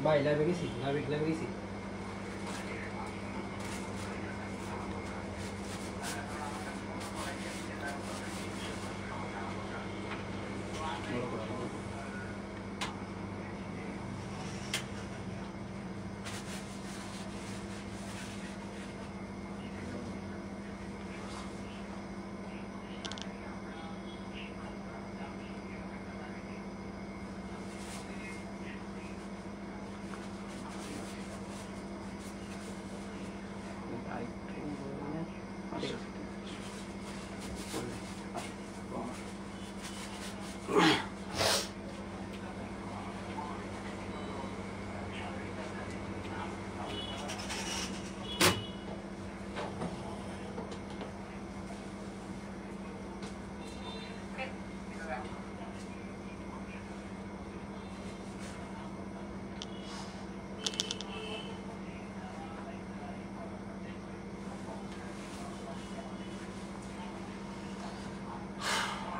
ভাই লাইভে গেছি, লাইভে গেছি।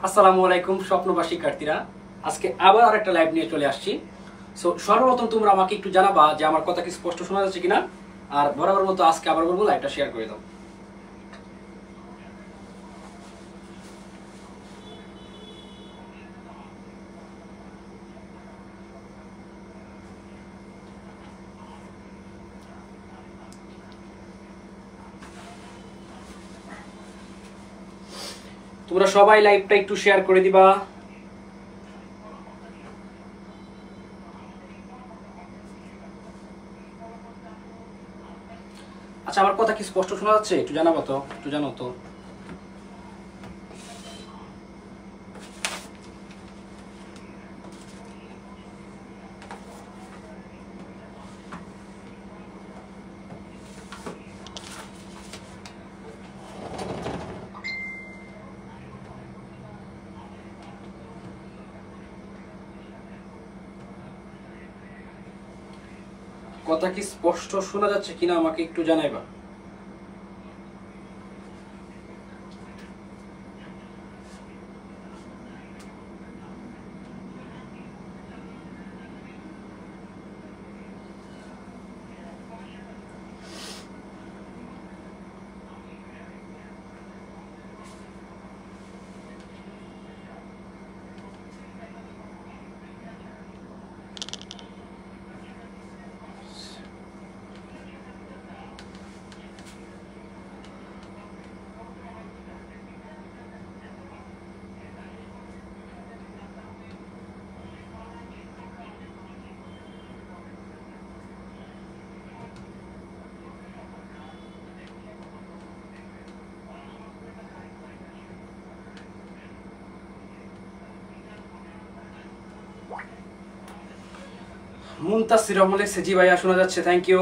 আসসালামু আলাইকুম স্বপ্নবাসী শিক্ষার্থীরা, আজকে আবার আরেকটা লাইভ নিয়ে চলে আসছি। সো সর্বপ্রথম তোমরা আমাকে একটু জানাবা যে আমার কথা কি স্পষ্ট শোনা যাচ্ছে কিনা, আর বরাবর মতো আজকে আবার বলবো লাইভটা শেয়ার করে দাও। তোমরা সবাই লাইভটা একটু শেয়ার করে দিবা। আচ্ছা, আমার কথা কি স্পষ্ট শোনা যাচ্ছে? একটু জানাবো তো, একটু জানো তো। কথা কি স্পষ্ট শোনা যাচ্ছে কিনা আমাকে একটু জানাইবা। মুনতাসির রহমান লিখছে জি ভাইয়া শোনা যাচ্ছে, থ্যাংক ইউ।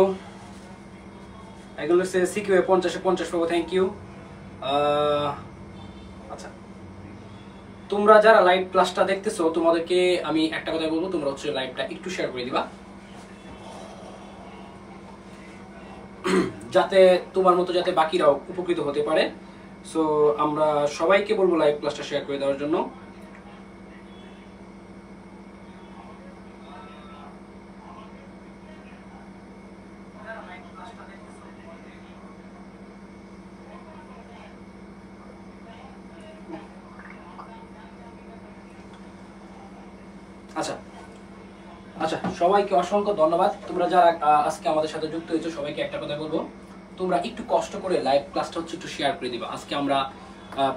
এগুলো লিখছে সিকিউ 50-50 পাবো, থ্যাংক ইউ। আচ্ছা, তোমরা যারা লাইভ ক্লাসটা দেখতেছো তোমাদেরকে আমি একটা কথা বলবো, তোমরা হচ্ছে লাইভটা একটু শেয়ার করে দিবা, যাতে তোমার মতো যাতে বাকিরাও উপকৃত হতে পারে। সো আমরা সবাইকে বলবো লাইভ ক্লাসটা শেয়ার করে দেওয়ার জন্য। আচ্ছা আচ্ছা, সবাইকে অসংখ্য ধন্যবাদ। তোমরা যারা আজকে আমাদের সাথে যুক্ত হয়েছো সবাইকে একটা কথা বলবো, তোমরা একটু কষ্ট করে লাইভ ক্লাসটা হচ্ছে একটু শেয়ার করে দিবা। আজকে আমরা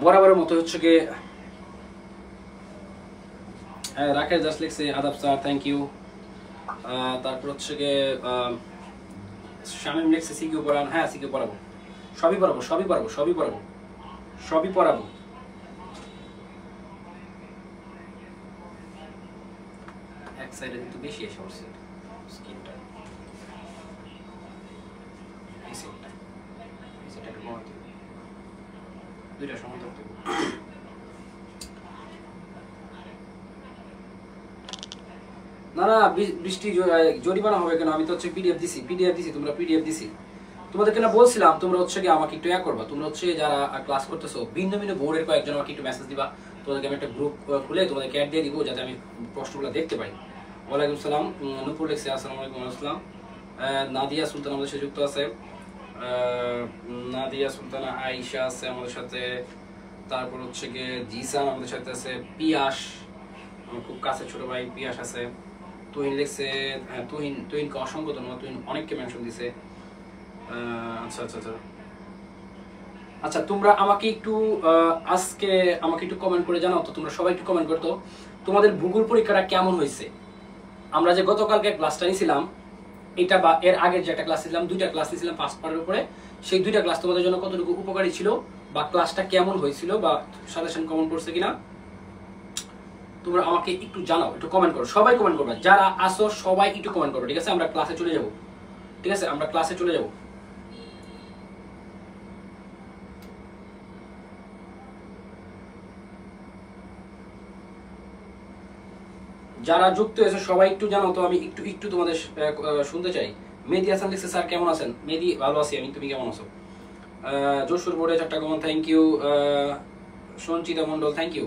বরাবরের মতো হচ্ছে গিয়ে রাকেশ দাস লিখছে আদাব স্যার, থ্যাংক ইউ। তারপর হচ্ছে গিয়ে শামীম লিখছে সিকিউ পড়ান, হ্যাঁ সিকিউ পড়াবো, সবই পড়াবো সবই পড়াবো সবই পড়াবো সবই পড়াবো। এক সাইডে কিন্তু বেশি এসে পড়ছে স্কিনটা, এই সাইডটা একটু কমাতে হবে, দুইটা সমান থাকতে হবে। না না, বৃষ্টি জরিমানা হবে কেন? আমি তো হচ্ছে পিডিএফ দিছি, তোমরা পিডিএফ দিছি তোমাদেরকে না বলছিলাম। তোমরা হচ্ছে কি আমাকে একটু করবা, তোমরা হচ্ছে যারা ক্লাস করতেছো ভিন্ন ভিন্ন বোর্ডের কয়েকজন আমাকে একটু মেসেজ দিবা, তোমাদেরকে আমি একটা গ্রুপ খুলে তোমাদেরকে অ্যাড দিয়ে দিব, যাতে আমি প্রশ্নগুলো দেখতে পাই। ওয়ালাইকুম সালাম। নূপুর লিখছে আসসালামু আলাইকুম। আসসালাম। নাদিয়া সুলতানা আমাদের সাথে যুক্ত আছে। নাদিয়া সুলতানা আয়েশা আছে আমাদের সাথে। তারপর হচ্ছে গিয়ে জিসান আমাদের সাথে আছে। পিয়াস আমার খুব কাছে ছোট ভাই পিয়াস আছে। তুহিন লিখছে, হ্যাঁ তুহিনকে অসংখ্য ধন্যবাদ। তুহিন অনেককে মেনশন দিছে। আচ্ছা আচ্ছা আচ্ছা আচ্ছা, তোমরা আমাকে একটু আজকে আমাকে একটু কমেন্ট করে জানাও তো। তোমরা সবাই একটু কমেন্ট করতো তোমাদের ভূগোল পরীক্ষাটা কেমন হয়েছে। আমরা যে গতকালকে ক্লাসটা নিয়েছিলাম এটা বা এর আগের যে একটা ক্লাস নিয়েছিলাম, 2টা ক্লাস নিয়েছিলাম 5 পার্টের উপরে, সেই 2টা ক্লাস তোমাদের জন্য কতটুকু উপকারী ছিল বা ক্লাসটা কেমন হয়েছিল বা সাজেশন কমেন্ট করছে কিনা তোমরা আমাকে একটু জানাও, একটু কমেন্ট করো। সবাই কমেন্ট করবে, যারা আসো সবাই একটু কমেন্ট করো, ঠিক আছে? আমরা ক্লাসে চলে যাব, ঠিক আছে? আমরা ক্লাসে চলে যাব। যারা যুক্ত হয়েছে সবাই একটু জানাও তো, আমি একটু একটু তোমাদের শুনতে চাই। মেহেদী হাসান লিখছে স্যার কেমন আছেন? মেহেদী ভালো আছি আমি, তুমি কেমন আছো? যশোর বোর্ডে 4টা কমন, thank you. Sanchita Mondal thank you.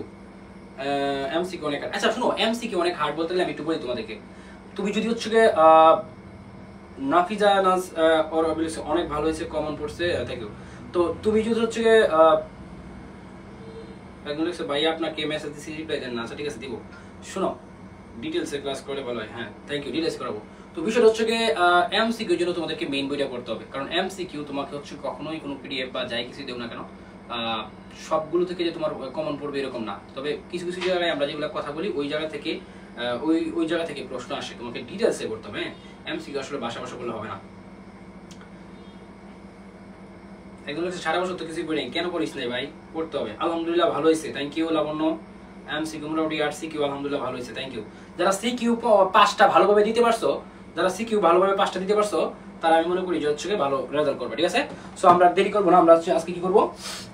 MCQ অনেক, আচ্ছা শোনো, এমসিকিউ অনেক হার্ড বলতে আমি একটু বলি তোমাদেরকে। তুমি যদি হচ্ছে গিয়ে নাফিজা নাজ ওর অনেক ভালো হয়েছে, কমন পড়ছে, থ্যাংক ইউ। তো তুমি যদি হচ্ছে গিয়ে একজন লিখছে ভাই আপনাকে মেসেজ দিছি রিপ্লাই দেন না, আচ্ছা ঠিক আছে দিব। শোনো, ডিটেইলসে ক্লাস করে ভালো হয়, হ্যাঁ থ্যাংক ইউ, ডিটেইলস করাবো। তো বিষয়টা হচ্ছে গিয়ে এমসিকিউ জন্য তোমাদেরকে মেইন বইটা পড়তে হবে, কারণ এমসিকিউ তোমাকে হচ্ছে কখনোই কোনো পিডিএফ বা যাই কিছু দেও না কেন সবগুলো থেকে যে তোমার কমন পড়বে এরকম না। তবে কিছু কিছু জায়গায় আমরা যেগুলো কথা বলি ওই জায়গা থেকে ওই জায়গা থেকে প্রশ্ন আসে, তোমাকে ডিটেইলসে পড়তে হবে। হ্যাঁ, এমসিকিউ আসলে ভাষা করলে হবে না। একদম সারা বছর তো কিছুই পড়ি, কেন পড়িস নাই ভাই? পড়তে হবে। আলহামদুলিল্লাহ ভালো হয়েছে, থ্যাংক ইউ লাবণ্য। এমসিকিউ মোটামুটি 8 সিকিউ আলহামদুলিল্লাহ ভালো হয়েছে, থ্যাংক ইউ। যারা সিকিউ 5টা ভালোভাবে দিতে পারছো, যারা সিকিউ ভালোভাবে 5টা দিতে পারছো, তারা আমি মনে করি যে হচ্ছে ভালো রেজাল্ট করবে, ঠিক আছে? সো আমরা দেরি করবো না, আমরা আজকে কি করবো,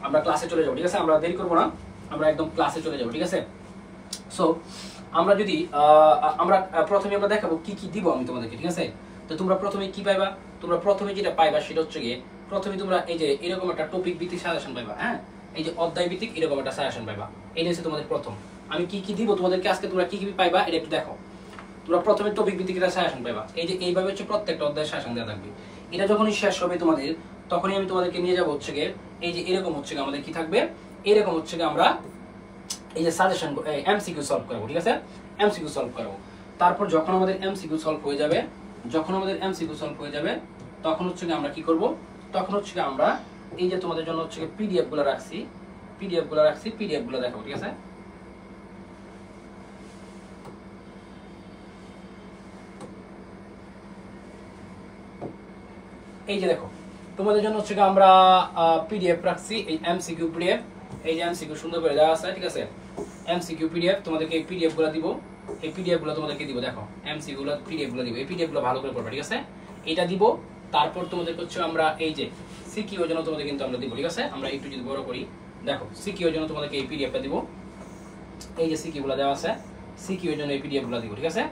আমরা ক্লাসে চলে যাবো, ঠিক আছে? আমরা দেরি করবো না, আমরা একদম ক্লাসে চলে যাবো, ঠিক আছে? সো আমরা যদি আমরা প্রথমে আমরা দেখাবো কি কি দিব আমি তোমাদেরকে, ঠিক আছে? তো তোমরা প্রথমে কি পাইবা? তোমরা প্রথমে যেটা পাইবা সেটা হচ্ছে গিয়ে প্রথমে তোমরা এই যে এরকম একটা টপিক ভিত্তিক সাজেশন পাইবা। হ্যাঁ, এই যে অধ্যায় ভিত্তিক এরকম একটা সাজেশন পাইবা। এটা হচ্ছে তোমাদের প্রথম। আমি কি কি দিব তোমাদেরকে আজকে, তোমরা কি কি পাইবা এটা একটু দেখো। তোমরা প্রথমে টপিক ভিত্তিক একটা সাজেশন পাইবা, এই যে এইভাবে হচ্ছে প্রত্যেকটা অধ্যায়ের সাজেশন দেওয়া থাকবে। এটা যখনই শেষ হবে তোমাদের, তখনই আমি তোমাদেরকে নিয়ে যাবো হচ্ছে গিয়ে এই যে এরকম হচ্ছে গিয়ে আমাদের কি থাকবে, এরকম হচ্ছে গিয়ে আমরা এই যে সাজেশন এমসিকিউ সলভ করবো, ঠিক আছে? এমসিকিউ সলভ করবো। তারপর যখন আমাদের এমসিকিউ সলভ হয়ে যাবে, তখন হচ্ছে গিয়ে আমরা কি করব, তখন হচ্ছে গিয়ে আমরা এই যে তোমাদের জন্য হচ্ছে পিডিএফ গুলো রাখছি, পিডিএফ গুলো দেখাবো, ঠিক আছে? এই যে দেখো তোমাদের জন্য হচ্ছে আমরা পিডিএফ রাখছি, এই এমসিকিউ পিডিএফ, এই যে এমসিকিউ সুন্দর করে দেওয়া আছে, ঠিক আছে? এমসিকিউ পিডিএফ তোমাদেরকে এই পিডিএফ গুলো দিব, এই পিডিএফ গুলো তোমাদেরকে দিব। দেখো এমসিকিউ গুলো পিডিএফ গুলো দিব, এই পিডিএফ গুলো ভালো করে পড়বা, ঠিক আছে? এটা দিব। তারপর তোমাদের হচ্ছে আমরা এই যে সিকিউ এর জন্য তোমাদের কিন্তু আমরা দিব, ঠিক আছে? আমরা একটু যদি বড় করি, দেখো সিকিউ এর জন্য তোমাদেরকে এই পিডিএফটা দিব, এই যে সিকিউ গুলো দেওয়া আছে, সিকিউ এর জন্য এই পিডিএফ গুলো দিব, ঠিক আছে?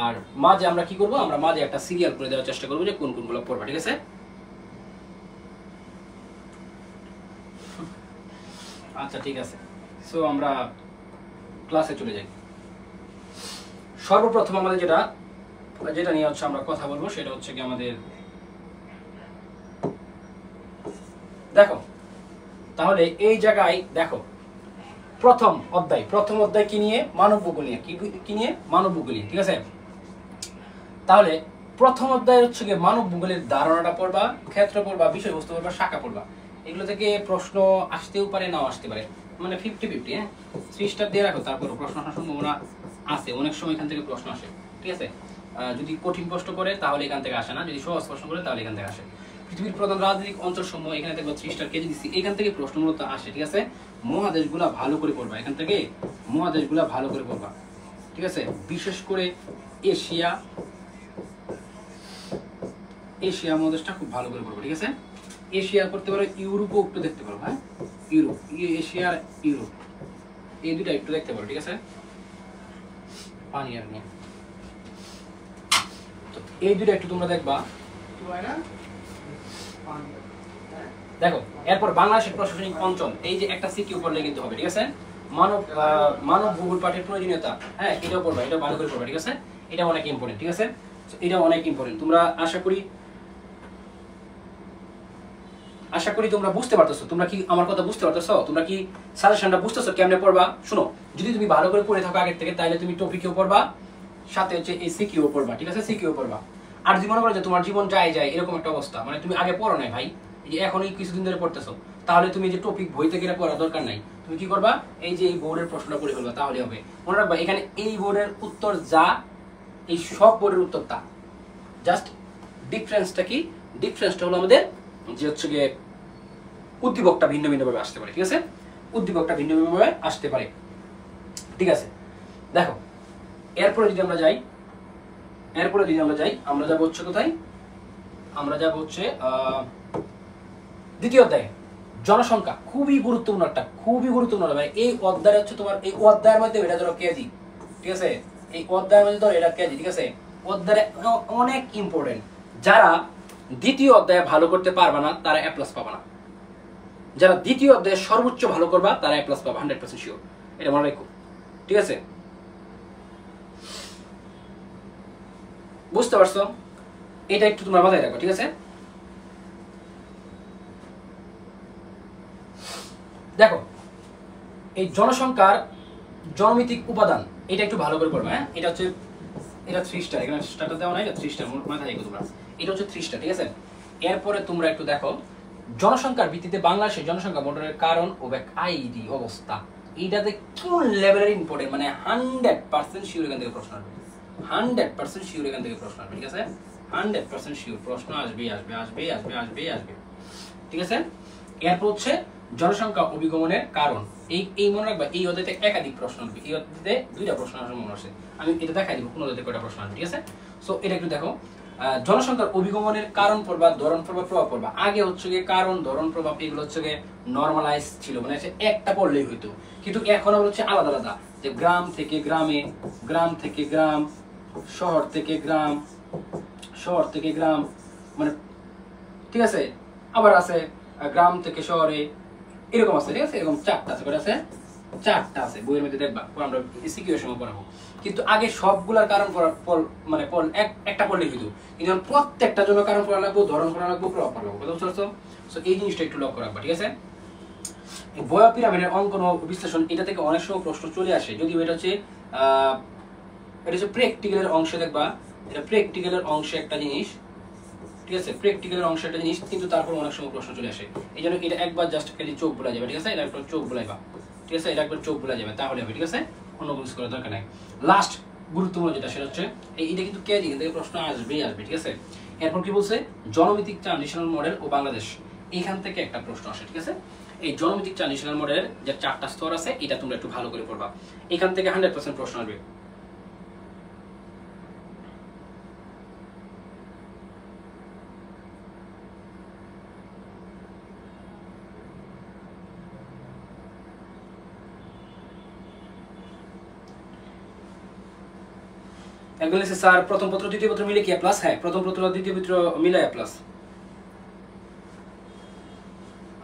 আর মাঝে আমরা কি করব, আমরা মাঝে একটা সিরিয়াল করে দেওয়ার চেষ্টা করব যে কোন কোনগুলো পড়বা, ঠিক আছে? আচ্ছা ঠিক আছে, সো আমরা ক্লাসে চলে যাই। সর্বপ্রথম আমাদের যেটা নিয়ে হচ্ছে আমরা কথা বলবো সেটা হচ্ছে কি আমাদের, দেখো তাহলে এই জায়গায় দেখো প্রথম অধ্যায় কি নিয়ে, মানব ভূগোল নিয়ে। কি নিয়ে? মানব ভূগোল নিয়ে, ঠিক আছে? তাহলে প্রথম অধ্যায় হচ্ছে কি মানব ভূগোলের ধারণাটা পড়বা, ক্ষেত্র পড়বা, বিষয়বস্তু পড়বা, শাখা পড়বা। এগুলো থেকে প্রশ্ন আসতেও পারে, নাও আসতে পারে, মানে 50-50। হ্যাঁ, 3 দিয়ে রাখো, তারপর প্রশ্ন আসার সম্ভাবনা আছে, অনেক সময় এখান থেকে প্রশ্ন আসে, ঠিক আছে? যদি কঠিন প্রশ্ন করে তাহলে এখান থেকে আসে না, যদি সহজ প্রশ্ন করে তাহলে এখান থেকে আসে। পৃথিবীর প্রধান রাজনৈতিক অঞ্চল সমূহ, এখানে দেখো 3 কেজি দিচ্ছি, এখান থেকে প্রশ্ন মূলত আসে, ঠিক আছে? মহাদেশগুলা ভালো করে পড়বা, এখান থেকে মহাদেশগুলা ভালো করে পড়বা, ঠিক আছে? বিশেষ করে এশিয়া মহাদেশটা খুব ভালো করে পড়বা, ঠিক আছে? এশিয়া করতে পারো, ইউরোপও একটু দেখতে পারো। হ্যাঁ, ইউরোপ, এশিয়া আর ইউরোপ এই দুটা একটু দেখতে পারো, ঠিক আছে? পানি আর নিয়ে এই দুটা একটু তোমরা দেখবা, দেখো। এরপর বাংলাদেশের প্রশাসনিক অঞ্চল, এই যে একটা সিকিউ পড়লে কিন্তু হবে, ঠিক আছে? মানব ভূগোল পাঠের প্রয়োজনীয়তা, হ্যাঁ এটাও পড়বা, এটা ভালো করে পড়বা, ঠিক আছে? এটা অনেক ইম্পর্টেন্ট, ঠিক আছে? এটা অনেক ইম্পর্টেন্ট। তোমরা আশা করি তোমরা বুঝতে পারতেছো। তোমরা কি আমার কথা বুঝতে পারতেছো? তোমরা কি সাজেশনটা বুঝতেছো কেমনে পড়বা? শুনো, যদি তুমি ভালো করে পড়ে থাকো আগের থেকে, তাহলে তুমি টপিকেও পড়বা, সাথে হচ্ছে এই সিকিউ পড়বা, ঠিক আছে? সিকিউ পড়বা। আর যদি মনে করো যে তোমার জীবন যায় এরকম একটা অবস্থা, মানে তুমি আগে পড়ো নাই ভাই, এই যে এখনই কিছুদিন ধরে পড়তেছো, তাহলে তুমি যে টপিক বই থেকে পড়া দরকার নাই। তুমি কি করবা? এই যে এই বোর্ডের প্রশ্নটা পড়ে ফেলবা, তাহলে হবে। মনে রাখবা এখানে এই বোর্ডের উত্তর যা, এই সব বোর্ডের উত্তর তা। জাস্ট ডিফারেন্সটা কি? ডিফারেন্সটা হলো আমাদের যে হচ্ছে গিয়ে উদ্দীপকটা ভিন্ন ভিন্ন ভাবে আসতে পারে, ঠিক আছে? উদ্দীপকটা ভিন্ন ভিন্ন ভাবে আসতে পারে, ঠিক আছে? দেখো, এরপরে যদি আমরা যাই, আমরা যাবো হচ্ছে কোথায়? আমরা যাবো হচ্ছে দ্বিতীয় অধ্যায়ে জনসংখ্যা। খুবই গুরুত্বপূর্ণ একটা, খুবই গুরুত্বপূর্ণ ভাই। এই অধ্যায় হচ্ছে তোমার, এই অধ্যায়ের মধ্যে এটা ধরো কেজি, ঠিক আছে? এই অধ্যায়ের মধ্যে ধরো এটা কেজি, ঠিক আছে? অধ্যায় অনেক ইম্পর্টেন্ট। যারা দ্বিতীয় অধ্যায়ে ভালো করতে পারবে না তারা এ প্লাস পাবে না। যারা দ্বিতীয় অধ্যায়ে সর্বোচ্চ ভালো করবা তারা এ প্লাস পাবে, 100% শিওর। এটা মনে রাখো, ঠিক আছে? বুঝতে পারছো? এটা একটু তোমরা মাথায় রাখো, ঠিক আছে? দেখো, এই জনসংখ্যার জনমিতিক উপাদান, এটা একটু ভালো করে পড়বে, হ্যাঁ? এটা হচ্ছে, এটা 3 স্টার, এখানে স্টারটা দেওয়া নাই, এটা 3 স্টার, মাথায় রেখো তোমরা। এটা হচ্ছে 3 স্টার, ঠিক আছে? এরপরে তোমরা একটু দেখো, জনসংখ্যার ভিত্তিতে বাংলাদেশের জনসংখ্যা বন্টনের কারণ ও আইডি অবস্থা। এইটাতে কোন লেভেলের ইম্পর্টেন্ট, মানে 100% শিওর এখান থেকে প্রশ্ন আসবে, 100% শিওর এখান থেকে প্রশ্ন আসবে, ঠিক আছে? 100% শিওর প্রশ্ন আসবে, ঠিক আছে? এরপর হচ্ছে জনসংখ্যা অভিগমনের কারণ। এই মনে রাখবা, এই অধ্যায়তে একাধিক প্রশ্ন আসবে, এই অধ্যায়তে 2টা প্রশ্ন আসার মনে আছে। আমি এটা দেখাই দিব কোন অধ্যায়তে কয়টা প্রশ্ন আসবে, ঠিক আছে? সো এটা একটু দেখো, জনসংখ্যার অভিগমনের কারণ পড়বা, ধরন পড়বা, প্রভাব পড়বা। আগে হচ্ছে গিয়ে কারণ, ধরন, প্রভাব এগুলো হচ্ছে গিয়ে নরমালাইজ ছিল, মানে হচ্ছে একটা পড়লেই হইতো। কিন্তু এখন আবার হচ্ছে আলাদা আলাদা, যে গ্রাম থেকে গ্রামে, গ্রাম থেকে গ্রাম, শহর থেকে গ্রাম, শহর থেকে গ্রাম, মানে ঠিক আছে? আবার আছে গ্রাম থেকে শহরে, এরকম আছে, ঠিক আছে? এরকম 4টা আছে, কয়টা আছে? 4টা আছে, বইয়ের মধ্যে দেখবা, আমরা সিকিউ এর সময় পড়াবো। কিন্তু আগে সবগুলার কারণ মানে একটা পড়লেই হইতো, কিন্তু প্রত্যেকটা জন্য কারণ পড়া লাগবো, ধরন পড়া লাগবো, প্রভাব পড়া লাগবো। কথা বুঝতে পারছো? সো এই জিনিসটা একটু লক্ষ্য রাখবা, ঠিক আছে? এই বয়া পিরামিডের অঙ্কন ও বিশ্লেষণ, এটা থেকে অনেক সময় প্রশ্ন চলে আসে, যদিও এটা হচ্ছে প্র্যাকটিক্যালের অংশে, দেখবা এটা প্র্যাকটিক্যালের অংশে একটা জিনিস, ঠিক আছে? প্র্যাকটিক্যালের অংশ একটা জিনিস, কিন্তু তারপর অনেক সময় প্রশ্ন চলে আসে। এই জন্য এটা একবার জাস্ট খালি চোখ বোলা যাবে, ঠিক আছে? এটা একবার চোখ বোলাইবা, ঠিক আছে? এটা একবার চোখ বোলা যাবে, তাহলে হবে, ঠিক আছে? অন্য কিছু করার দরকার নাই। লাস্ট গুরুত্বপূর্ণ যেটা, সেটা হচ্ছে এইটা কিন্তু কে দিকে থেকে প্রশ্ন আসবেই আসবে, ঠিক আছে? এরপর কি বলছে? জনমিতিক ট্রানজিশনাল মডেল ও বাংলাদেশ, এখান থেকে একটা প্রশ্ন আসে, ঠিক আছে? এই জনমিতিক ট্রানজিশনাল মডেলের যে 4টা স্তর আছে, এটা তোমরা একটু ভালো করে পড়বা, এখান থেকে 100% প্রশ্ন আসবে। একজন লিখছে স্যার প্রথম পত্র দ্বিতীয় পত্র মিলে কি এ প্লাস? হ্যাঁ, প্রথম পত্র দ্বিতীয় পত্র মিলে এ প্লাস।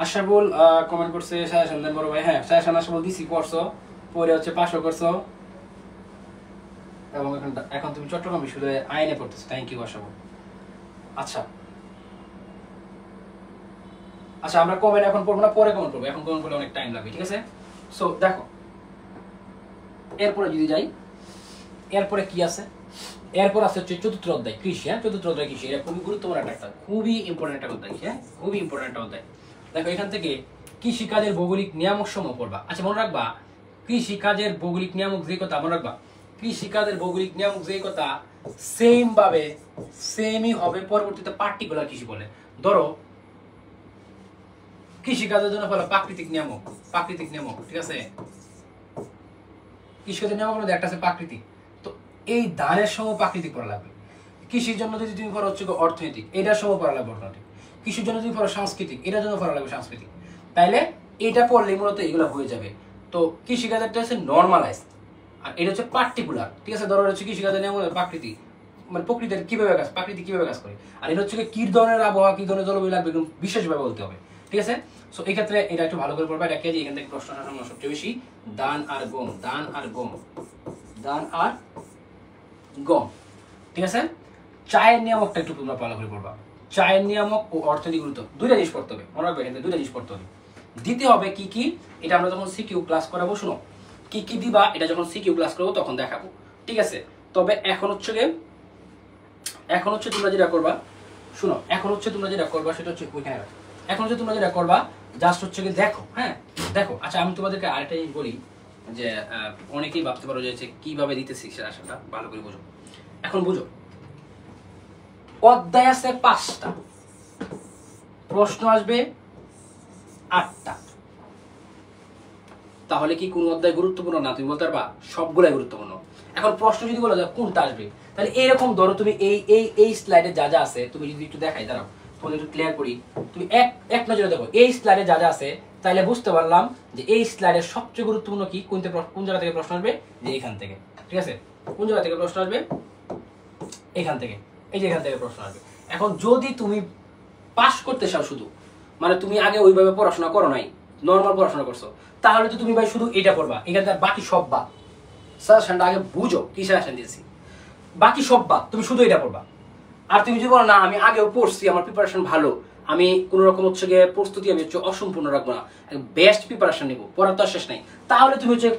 আশাবুল কমেন্ট করছে সাজেশন দেন বড় ভাই। হ্যাঁ, সাজেশন আশাবুল দিছি, পড়ছো, পরে হচ্ছে পাসও করছো, এবং এখন তুমি চট্টগ্রাম বিশ্ববিদ্যালয়ে আইনে পড়তেছো। Thank you Ashabul. আচ্ছা আচ্ছা, আমরা কমেন্ট এখন পড়বো না, পরে কমেন্ট করবো, এখন কমেন্ট করলে অনেক টাইম লাগবে, ঠিক আছে? সো দেখো, এরপরে যদি যাই, এরপরে কি আছে? এরপর আছে হচ্ছে 4র্থ অধ্যায় কৃষি। হ্যাঁ, 4র্থ অধ্যায় কৃষি, এটা খুবই গুরুত্বপূর্ণ একটা, খুবই ইম্পর্টেন্ট একটা অধ্যায়। হ্যাঁ, খুবই ইম্পর্টেন্ট একটা অধ্যায়। দেখো, এখান থেকে কৃষিকাজের ভৌগোলিক নিয়ামক সমূহ পড়বা। আচ্ছা, মনে রাখবা কৃষিকাজের ভৌগোলিক নিয়ামক যে কথা, মনে রাখবা কৃষিকাজের ভৌগোলিক নিয়ামক যে কথা সেম ভাবে সেমই হবে পরবর্তীতে পার্টিকুলার কৃষি বলে। ধরো কৃষিকাজের জন্য বলো প্রাকৃতিক নিয়ামক, প্রাকৃতিক নিয়ামক, ঠিক আছে? কৃষিকাজের নিয়ামক মধ্যে একটা আছে প্রাকৃতিক, তো এই ধানের সময় প্রাকৃতিক পড়া লাগবে। কৃষির জন্য যদি তুমি পড়ো হচ্ছে অর্থনৈতিক, এটার সময় পড়া লাগবে অর্থনৈতিক। কৃষির জন্য যদি পড়ো সাংস্কৃতিক, এটার জন্য পড়া লাগবে সাংস্কৃতিক। তাইলে এটা পড়লে মূলত এগুলো হয়ে যাবে। তো কৃষিকাজেরটা হচ্ছে নর্মালাইজ, আর এটা হচ্ছে পার্টিকুলার, ঠিক আছে? ধরো হচ্ছে কৃষিকাজের নিয়ম প্রাকৃতিক, মানে প্রকৃতির কিভাবে কাজ, প্রাকৃতিক কিভাবে কাজ করে। আর এটা হচ্ছে কি ধরনের আবহাওয়া, কি ধরনের জলবায়ু লাগবে, বিশেষভাবে বলতে হবে। ঠিক আছে। সো এই ক্ষেত্রে এটা একটু ভালো করে পড়বা, এটা কে এখান থেকে প্রশ্ন আসার সম্ভাবনা সবচেয়ে বেশি। দান আর গম, দান আর গম, দান আর গম, ঠিক আছে। চায়ের নিয়ামকটা একটু তোমরা ভালো করে পড়বা। চায়ের নিয়ামক ও অর্থনৈতিক গুরুত্ব দুইটা জিনিস পড়তে হবে, মনে রাখবে এখানে দুইটা জিনিস পড়তে হবে। দিতে হবে কি কি, এটা আমরা যখন সিকিউ ক্লাস করাবো, শুনো কি কি দিবা এটা যখন সিকিউ ক্লাস করবো তখন দেখাবো, ঠিক আছে। তবে এখন হচ্ছে তোমরা যেটা করবা, শুনো এখন হচ্ছে তোমরা যেটা করবা সেটা হচ্ছে ওইখানে, এখন হচ্ছে তোমরা যেটা করবা জাস্ট হচ্ছে কি দেখো, হ্যাঁ দেখো। আচ্ছা আমি তোমাদেরকে আরেকটা জিনিস বলি, যে অনেকেই ভাবতে পারো যে কিভাবে দিতেছি সেটা ভালো করে বুঝো। এখন বুঝো, অধ্যায় আছে 5টা, প্রশ্ন আসবে 8টা, তাহলে কি কোন অধ্যায় গুরুত্বপূর্ণ না? তুমি বলতে পারবা সবগুলাই গুরুত্বপূর্ণ। এখন প্রশ্ন যদি বলা যায় কোনটা আসবে, তাহলে এরকম ধরো তুমি এই স্লাইডে যা যা আছে, তুমি যদি একটু দেখাই, দাঁড়াও তোমাকে একটু ক্লিয়ার করি, তুমি এক নজরে দেখো এই স্লাইডে যা যা আছে, তাহলে বুঝতে পারলাম যে এই স্লাইডের সবচেয়ে গুরুত্বপূর্ণ কি, কোন জায়গা থেকে প্রশ্ন আসবে, যে এখান থেকে, ঠিক আছে। কোন জায়গা থেকে প্রশ্ন আসবে, এখান থেকে, এই যে এখান থেকে প্রশ্ন আসবে। এখন যদি তুমি পাস করতে চাও শুধু, মানে তুমি আগে ওইভাবে পড়াশোনা করো নাই, নর্মাল পড়াশোনা করছো, তাহলে তো তুমি ভাই শুধু এটা পড়বা, এখানে বাকি সব বাদ। সাজেশনটা আগে বুঝো কি সাজেশন দিয়েছি, বাকি সব বাদ, তুমি শুধু এটা পড়বা। আর তুমি যদি বলো না আমি আগেও পড়ছি, আমার প্রিপারেশন ভালো, আমি কোন রকম হচ্ছে গিয়ে প্রস্তুতি আমি হচ্ছে অসম্পূর্ণ রাখবো না, বেস্ট প্রিপারেশন নিবো, পড়ার তো শেষ নাই, তাহলে তুমি হচ্ছে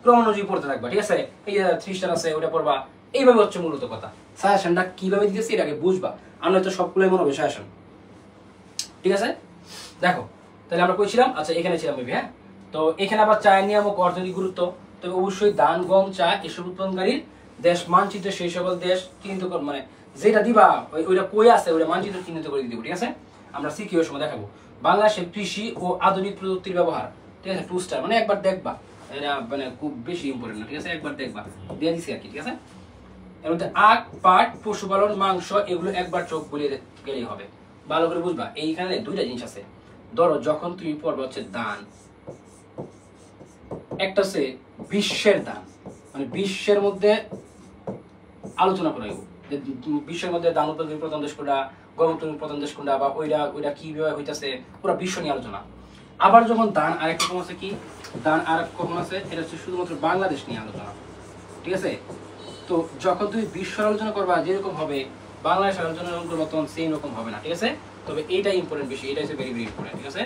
ক্রমোলজি পড়তে থাকবা, ঠিক আছে। এই যে 3 স্টার আছে ওটা পড়বা, এইভাবে হচ্ছে মূলত কথা। সাজেশনটা কিভাবে দিতেছি এটা আগে বুঝবা, আর নয়তো সবগুলোই মনে হবে সাজেশন, ঠিক আছে। দেখো তাহলে আমরা কইছিলাম, আচ্ছা এখানে ছিলাম মেবি, হ্যাঁ। তো এখানে আবার চায়ের নিয়ামক অর্থনৈতিক গুরুত্ব, তবে অবশ্যই ধান গম চা এসব উৎপাদনকারীর দেশ মানচিত্রে সেই সকল দেশ চিহ্নিত মানে যেটা দিবা ওইটা কই আছে ওইটা মানচিত্র চিহ্নিত করে দিব, ঠিক আছে। আমরা সিকিউর সময় দেখাবো বাংলাদেশের কৃষি ও আধুনিক প্রযুক্তির ব্যবহার, ঠিক আছে। 2 স্টার মানে একবার দেখবা, এটা মানে খুব বেশি ইম্পর্টেন্ট না, ঠিক আছে, একবার দেখবা, দিয়ে দিছি আর কি, ঠিক আছে। এর মধ্যে আখ পাট পশুপালন মাংস এগুলো একবার চোখ বুলিয়ে গেলেই হবে, ভালো করে বুঝবা। এইখানে দুইটা জিনিস আছে, ধরো যখন তুমি পড়বে হচ্ছে দান, একটা হচ্ছে বিশ্বের দান, মানে বিশ্বের মধ্যে আলোচনা করা, বিশ্বের মধ্যে দান উৎপাদন প্রধান দেশ কোনটা, গম উৎপাদন প্রধান দেশ কোনটা, বা ওইটা কিভাবে হইতাছে, পুরো বিশ্ব নিয়ে আলোচনা। আবার যখন দান আরেক রকম আছে, কি দান আরেক রকম আছে, এটা হচ্ছে শুধুমাত্র বাংলাদেশ নিয়ে আলোচনা, ঠিক আছে। তো যখন তুমি বিশ্বের আলোচনা করবা যেরকম হবে, বাংলাদেশের আলোচনা যখন করবা তখন সেম রকম হবে না, ঠিক আছে। তবে এইটা ইম্পর্টেন্ট বেশি, এটা হচ্ছে ভেরি ভেরি ইম্পর্টেন্ট, ঠিক আছে।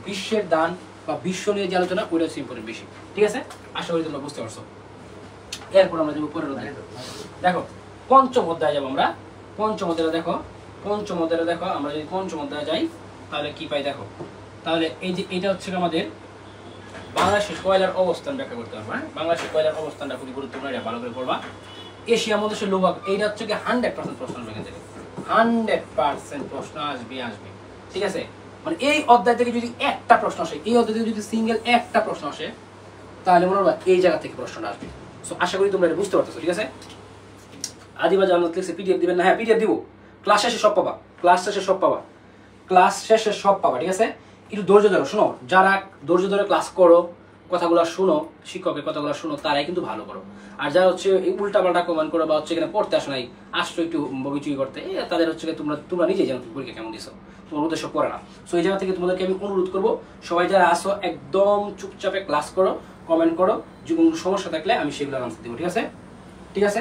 বিশ্বের দান বা বিশ্ব নিয়ে যে আলোচনা ওইটা হচ্ছে ইম্পর্টেন্ট বেশি, ঠিক আছে। আশা করি তোমরা বুঝতে পারছো। এরপর আমরা যাবো পরের অধ্যায়। দেখো পঞ্চম অধ্যায় যাবো আমরা, পঞ্চম অধ্যায় দেখো, পঞ্চম অধ্যায় দেখো, আমরা যদি পঞ্চম অধ্যায় যাই তাহলে কি পাই দেখো, তাহলে এই যে এটা হচ্ছে আমাদের বাংলাদেশের কয়লার অবস্থান ব্যাখ্যা করতে হবে, হ্যাঁ। বাংলাদেশের কয়লার অবস্থানটা খুবই গুরুত্বপূর্ণ, এটা ভালো করে পড়বা। এশিয়া মহাদেশের লোহা, এইটা হচ্ছে কি 100% প্রশ্ন আসবে এখান থেকে, 100% প্রশ্ন আসবে, ঠিক আছে। মানে এই অধ্যায় থেকে যদি একটা প্রশ্ন আসে, এই অধ্যায় থেকে যদি সিঙ্গেল একটা প্রশ্ন আসে, তাহলে মনে হয় এই জায়গা থেকে প্রশ্নটা আসবে। সো আশা করি তোমরা এটা বুঝতে পারতেছো, ঠিক আছে। আদিবা জান্নাত লিখছে পিডিএফ দিবেন না, হ্যাঁ পিডিএফ দিব, ক্লাস শেষে সব পাবা, ক্লাস শেষে সব পাবা, ক্লাস শেষে সব পাবা, ঠিক আছে। একটু ধৈর্য ধরো, শোনো, যারা ধৈর্য ধরে ক্লাস করো, কথাগুলো শুনো, শিক্ষকের কথাগুলো শুনো, তারাই কিন্তু ভালো করো। আর যারা হচ্ছে উল্টা পাল্টা কমেন্ট করো বা হচ্ছে এখানে পড়তে আসো নাই, আসছো একটু বগিচুই করতে, তাদের হচ্ছে তোমরা নিজেই জানো পরীক্ষা কেমন দিছো, তোমার উদ্দেশ্য পড়ে না। সো এই জায়গা থেকে তোমাদেরকে আমি অনুরোধ করবো, সবাই যারা আসো একদম চুপচাপে ক্লাস করো, কমেন্ট করো, যে কোনো সমস্যা থাকলে আমি সেগুলো আনসার দেবো, ঠিক আছে, ঠিক আছে।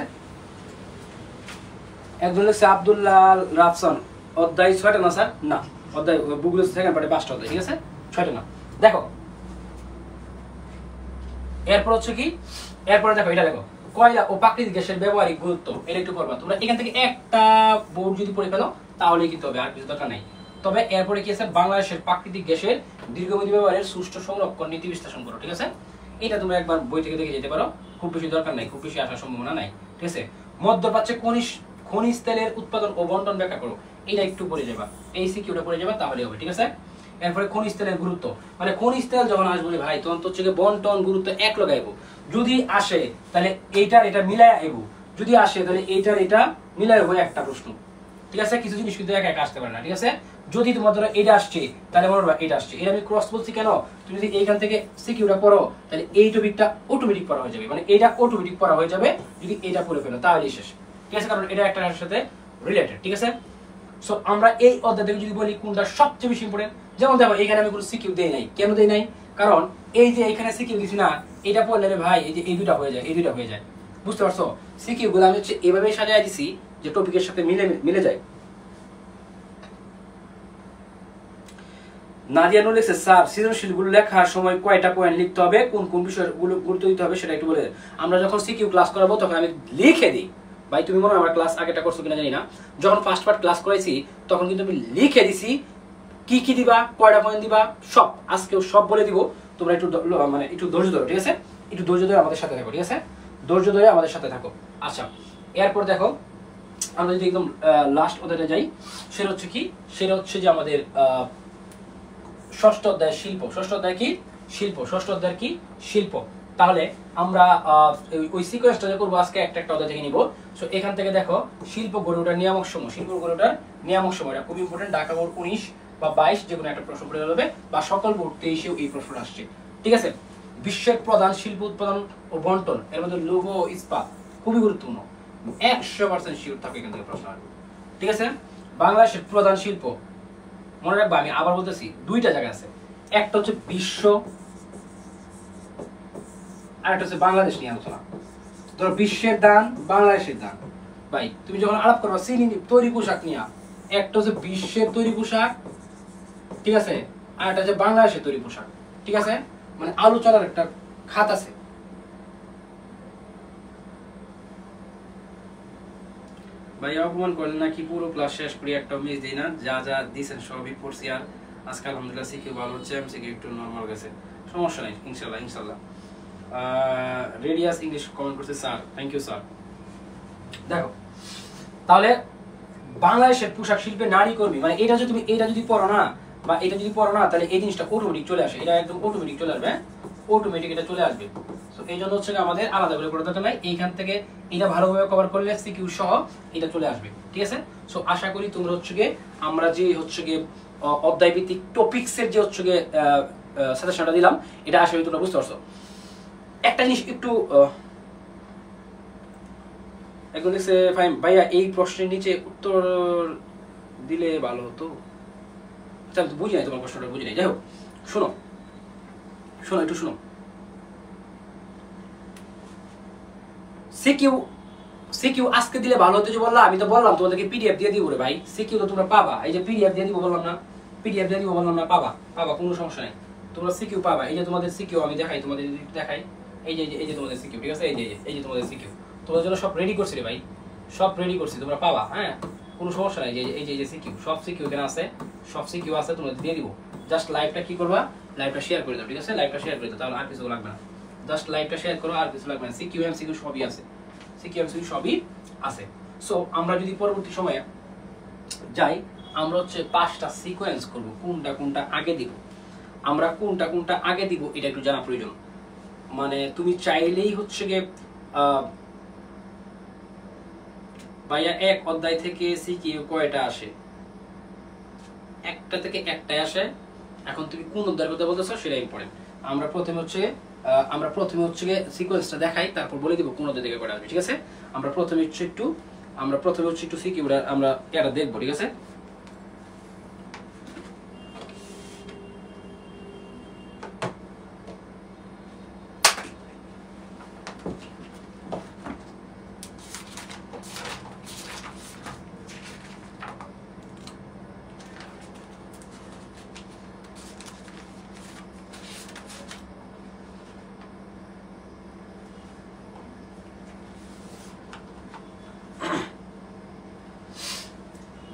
একজন লিখছে আব্দুল্লাহ রাফসান, অধ্যায় 6টা না স্যার, না অধ্যায় বুকগুলো সেকেন্ড পার্টে 5টা অধ্যায়, ঠিক আছে, 6টা না। দেখো এরপর হচ্ছে কি, এরপরে দেখো এটা দেখো কয়লা ও প্রাকৃতিক গ্যাসের ব্যবহারিক গুরুত্ব, এটা একটু পড়বা তোমরা। এখান থেকে একটা বোর্ড যদি পড়ে ফেলো তাহলে কিন্তু হবে, আর কিছু দরকার নাই। তবে এরপরে কি আছে, বাংলাদেশের প্রাকৃতিক গ্যাসের দীর্ঘমেয়াদী ব্যবহারের সুষ্ঠু সংরক্ষণ নীতি বিশ্লেষণ করো, ঠিক আছে। এটা তোমরা একবার বই থেকে দেখে যেতে পারো, খুব বেশি দরকার নাই, খুব বেশি আসার সম্ভাবনা নাই, ঠিক আছে। মধ্যপ্রাচ্যে খনিজ তেলের উৎপাদন ও বন্টন ব্যাখ্যা করো, এটা একটু পড়ে যাবা, এই সিকিউটা পড়ে যাবা তাহলে হবে, ঠিক আছে। এরপরে খনিজ তেলের গুরুত্ব, মানে খনিজ তেল যখন আসবো ভাই তখন তো হচ্ছে বন্টন গুরুত্ব এক লাগাইবো, যদি আসে তাহলে এইটার এটা মিলাই আইবো, যদি আসে তাহলে এইটার এটা মিলাই হবো একটা প্রশ্ন, ঠিক আছে। কিছু জিনিস কিন্তু একা একা আসতে পারে না, ঠিক আছে। যদি তোমার ধরো এটা আসছে তাহলে মনে এটা আসছে, এটা আমি ক্রস বলছি কেন, তুমি যদি এইখান থেকে সিকিউটা পড়ো তাহলে এই টপিকটা অটোমেটিক পড়া হয়ে যাবে, মানে এটা অটোমেটিক পড়া হয়ে যাবে যদি এটা পড়ে ফেলো তাহলেই শেষ, ঠিক আছে, কারণ এটা একটা সাথে রিলেটেড, ঠিক আছে। সো আমরা এই অধ্যায় থেকে যদি বলি কোনটা সবচেয়ে বেশি ইম্পর্টেন্ট, যেমন দেখো এখানে আমি কোনো সিকিউ দেই নাই, কেন দেই নাই? কারণ এই যে এখানে সিকিউ দিছি না, এটা পড়লে রে ভাই এই যে এই দুটা হয়ে যায়, এই দুটা হয়ে যায়, বুঝতে পারছো? সিকিউ গুলো আমি হচ্ছে এভাবে সাজায় দিছি যে টপিকের সাথে মিলে যায়। নাদিয়া নুর লিখছে, স্যার সৃজনশীল গুলো লেখার সময় কয়টা পয়েন্ট লিখতে হবে, কোন কোন বিষয়গুলো গুরুত্ব দিতে হবে সেটা একটু বলে দেন। আমরা যখন সিকিউ ক্লাস করাবো তখন আমি লিখে দিই। ভাই তুমি মনে হয় আমার ক্লাস আগেটা করছো কিনা জানি না, যখন ফার্স্ট পার্ট ক্লাস করাইছি তখন কিন্তু আমি লিখে দিছি কি কি দিবা, কয়টা পয়েন্ট দিবা, সব আজকেও সব বলে দিব। তোমরা একটু মানে একটু ধৈর্য ধরো, ঠিক আছে? একটু ধৈর্য ধরে আমাদের সাথে থাকো, ঠিক আছে? ধৈর্য ধরে আমাদের সাথে থাকো। আচ্ছা, এরপর দেখো আমরা যদি একদম লাস্ট অধ্যায়ে যাই, সেটা হচ্ছে কি, সেটা হচ্ছে যে আমাদের ষষ্ঠ অধ্যায় শিল্প। ষষ্ঠ অধ্যায় কি? শিল্প। ষষ্ঠ অধ্যায় কি? শিল্প। তাহলে আমরা ওই সিকোয়েন্সটা করবো আজকে একটা একটা অধ্যায় থেকে নিব। সো এখান থেকে দেখো শিল্প গড়ে ওঠার নিয়ামক সমূহ, শিল্প গড়ে ওঠার নিয়ামক সমূহ, এটা খুব ইম্পর্টেন্ট। ঢাকা বোর্ড 19 বা 22 যে কোনো একটা প্রশ্ন পড়ে যাবে, বা সকল বোর্ড 23-এও এই প্রশ্নটা আসছে, ঠিক আছে? বিশ্বের প্রধান শিল্প উৎপাদন ও বন্টন, এর মধ্যে লৌহ ও ইস্পাত খুবই গুরুত্বপূর্ণ, 100% শিওর থাকে এখান থেকে প্রশ্ন আসবে, ঠিক আছে? বাংলাদেশের প্রধান শিল্প, মনে রাখবা আমি আবার বলতেছি, দুইটা জায়গা আছে, একটা হচ্ছে বিশ্ব, আর একটা হচ্ছে বাংলাদেশ নিয়ে আলোচনা। ধরো বিশ্বের দান, বাংলাদেশের দান। ভাই তুমি যখন আলাপ করবা সিনি তৈরি পোশাক নিয়ে, একটা হচ্ছে বিশ্বের তৈরি পোশাক, ঠিক আছে, আর একটা হচ্ছে বাংলাদেশের তৈরি পোশাক, ঠিক আছে? মানে আলোচনার একটা খাত আছে। ভাই অপমান করলেন নাকি? পুরো ক্লাস শেষ করি, একটা মিস দিই না, যা যা দিয়েছেন সবই পড়ছি। আর আজকে আলহামদুলিল্লাহ সিকিউ ভালো হচ্ছে, এমসিকিউ একটু নরমাল গেছে, সমস্যা নেই, ইনশাল্লাহ ইনশাল্লাহ। রেডিয়াস ইংলিশ কমেন্ট করছে, স্যার থ্যাংক ইউ স্যার। দেখো তাহলে বাংলাদেশের পোশাক শিল্পে নারী কর্মী, মানে এটা যদি তুমি এটা যদি পড়ো না, বা এটা যদি পড়ো না, তাহলে এই জিনিসটা অটোমেটিক চলে আসে, এটা একদম অটোমেটিক চলে আসবে, অটোমেটিক এটা চলে আসবে। সো এই জন্য হচ্ছে আমাদের আলাদা করে পড়তে হবে না, এইখান থেকে এটা ভালোভাবে কভার করলে সিকিউ সহ এটা চলে আসবে, ঠিক আছে? সো আশা করি তোমরা হচ্ছে গিয়ে আমরা যে হচ্ছে গিয়ে অধ্যায় ভিত্তিক টপিকসের যে হচ্ছে গিয়ে সাজেশনটা দিলাম, এটা আশা করি তোমরা বুঝতে পারছো। একটা জিনিস একটু একজন লিখছে, ভাইয়া এই প্রশ্নের নিচে উত্তর দিলে ভালো হতো। আমি বুঝি নাই তোমার প্রশ্নটা, বুঝি নাই, যাই হোক শোনো শোনো একটু শোনো। সিকিউ সিকিউ আজকে দিলে ভালো হতো যে বললাম, আমি তো বললাম তোমাদেরকে পিডিএফ দিয়ে দিব রে ভাই, সিকিউ তো তোমরা পাবা, এই যে পিডিএফ দিয়ে দিব বললাম না, পিডিএফ দিয়ে দিব বললাম না, পাবা পাবা, কোনো সমস্যা নাই, তোমরা সিকিউ পাবা। এই যে তোমাদের সিকিউ আমি দেখাই, তোমাদের যদি দেখাই, এই যে এই যে তোমাদের সিকিউ, ঠিক আছে? এই যে তোমাদের সিকিউ, তোমাদের জন্য সব রেডি করছি রে ভাই, সব রেডি করছি, তোমরা পাবা, হ্যাঁ কোনো সমস্যা নাই। এই যে সিকিউ, সব সিকিউ এখানে আছে, সব সিকিউ আছে, তোমাদের দিয়ে দিব। জাস্ট লাইভটা কি করবা, লাইভটা শেয়ার করে দাও, ঠিক আছে? লাইভটা শেয়ার করে দাও, তাহলে আর কিছু লাগবে না, জাস্ট লাইভটা শেয়ার করো, আর কিছু লাগবে না। সিকিউ এমসিকিউ সবই আছে, সিকিউ এমসিকিউ সবই আছে। সো আমরা যদি পরবর্তী সময়ে যাই, আমরা হচ্ছে 5টা সিকোয়েন্স করব, কোনটা কোনটা আগে দিব, আমরা কোনটা কোনটা আগে দিব এটা একটু জানা প্রয়োজন। মানে তুমি চাইলেই হচ্ছে গিয়ে ভাইয়া এক অধ্যায় থেকে সিকিউ কয়টা আসে? একটা থেকে একটাই আসে। এখন তুমি কোন অধ্যায়ের কথা বলতেছো সেটা ইম্পর্টেন্ট। আমরা প্রথমে হচ্ছে গিয়ে সিকোয়েন্সটা দেখাই, তারপর বলে দিব কোন অধ্যায় থেকে কয়টা আসবে, ঠিক আছে? আমরা প্রথমে হচ্ছে একটু সিকিউটা আমরা এটা দেখবো, ঠিক আছে?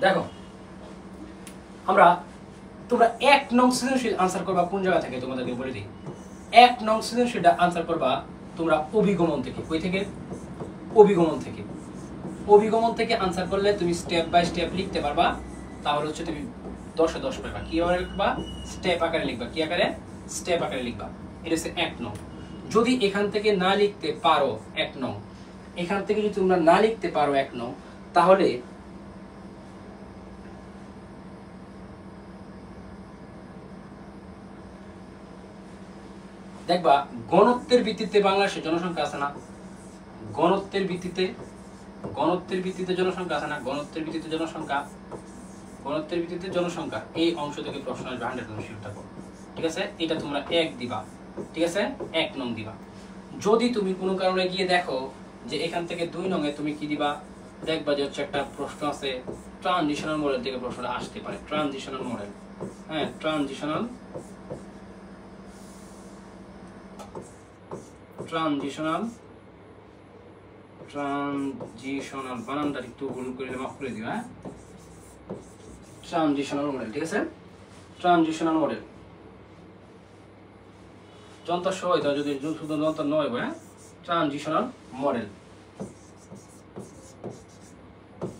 দেখো আমরা তোমরা 1 নং সৃজনশীল আনসার করবা কোন জায়গা থেকে, তোমাদেরকে বলে দিই। 1 নং সৃজনশীলটা আনসার করবা তোমরা অভিগমন থেকে। কই থেকে? অভিগমন থেকে। অভিগমন থেকে আনসার করলে তুমি স্টেপ বাই স্টেপ লিখতে পারবা, তাহলে হচ্ছে তুমি 10-এ 10 পাবা। কি আকারে লিখবা? স্টেপ আকারে লিখবা। কি আকারে? স্টেপ আকারে লিখবা। এটা হচ্ছে 1 নং। যদি এখান থেকে না লিখতে পারো 1 নং, এখান থেকে যদি তোমরা না লিখতে পারো 1 নং, তাহলে দেখবা গণত্বের ভিত্তিতে বাংলাদেশের জনসংখ্যা আছে না, গণত্বের ভিত্তিতে জনসংখ্যা আছে না, গণত্বের ভিত্তিতে জনসংখ্যা ঘনত্বের ভিত্তিতে জনসংখ্যা, এই অংশ থেকে প্রশ্ন আসবে 100% শিওর থাকো। ঠিক আছে, এটা তোমরা 1 দিবা। ঠিক আছে, 1 নং দিবা। যদি তুমি কোনো কারণে গিয়ে দেখো যে এখান থেকে 2 নং এ তুমি কি দিবা, দেখবা যে হচ্ছে একটা প্রশ্ন আছে ট্রানজিশনাল মডেল থেকে প্রশ্নটা আসতে পারে। ট্রানজিশনাল মডেল, হ্যাঁ ট্রানজিশনাল বানানটা একটু ভুল করে মাফ করে দিও। হ্যাঁ, ট্রানজিশনাল মডেল। ঠিক আছে, ট্রানজিশনাল মডেল যন্ত্র সহ যদি শুধু যন্ত্র নয়, হ্যাঁ ট্রানজিশনাল মডেল।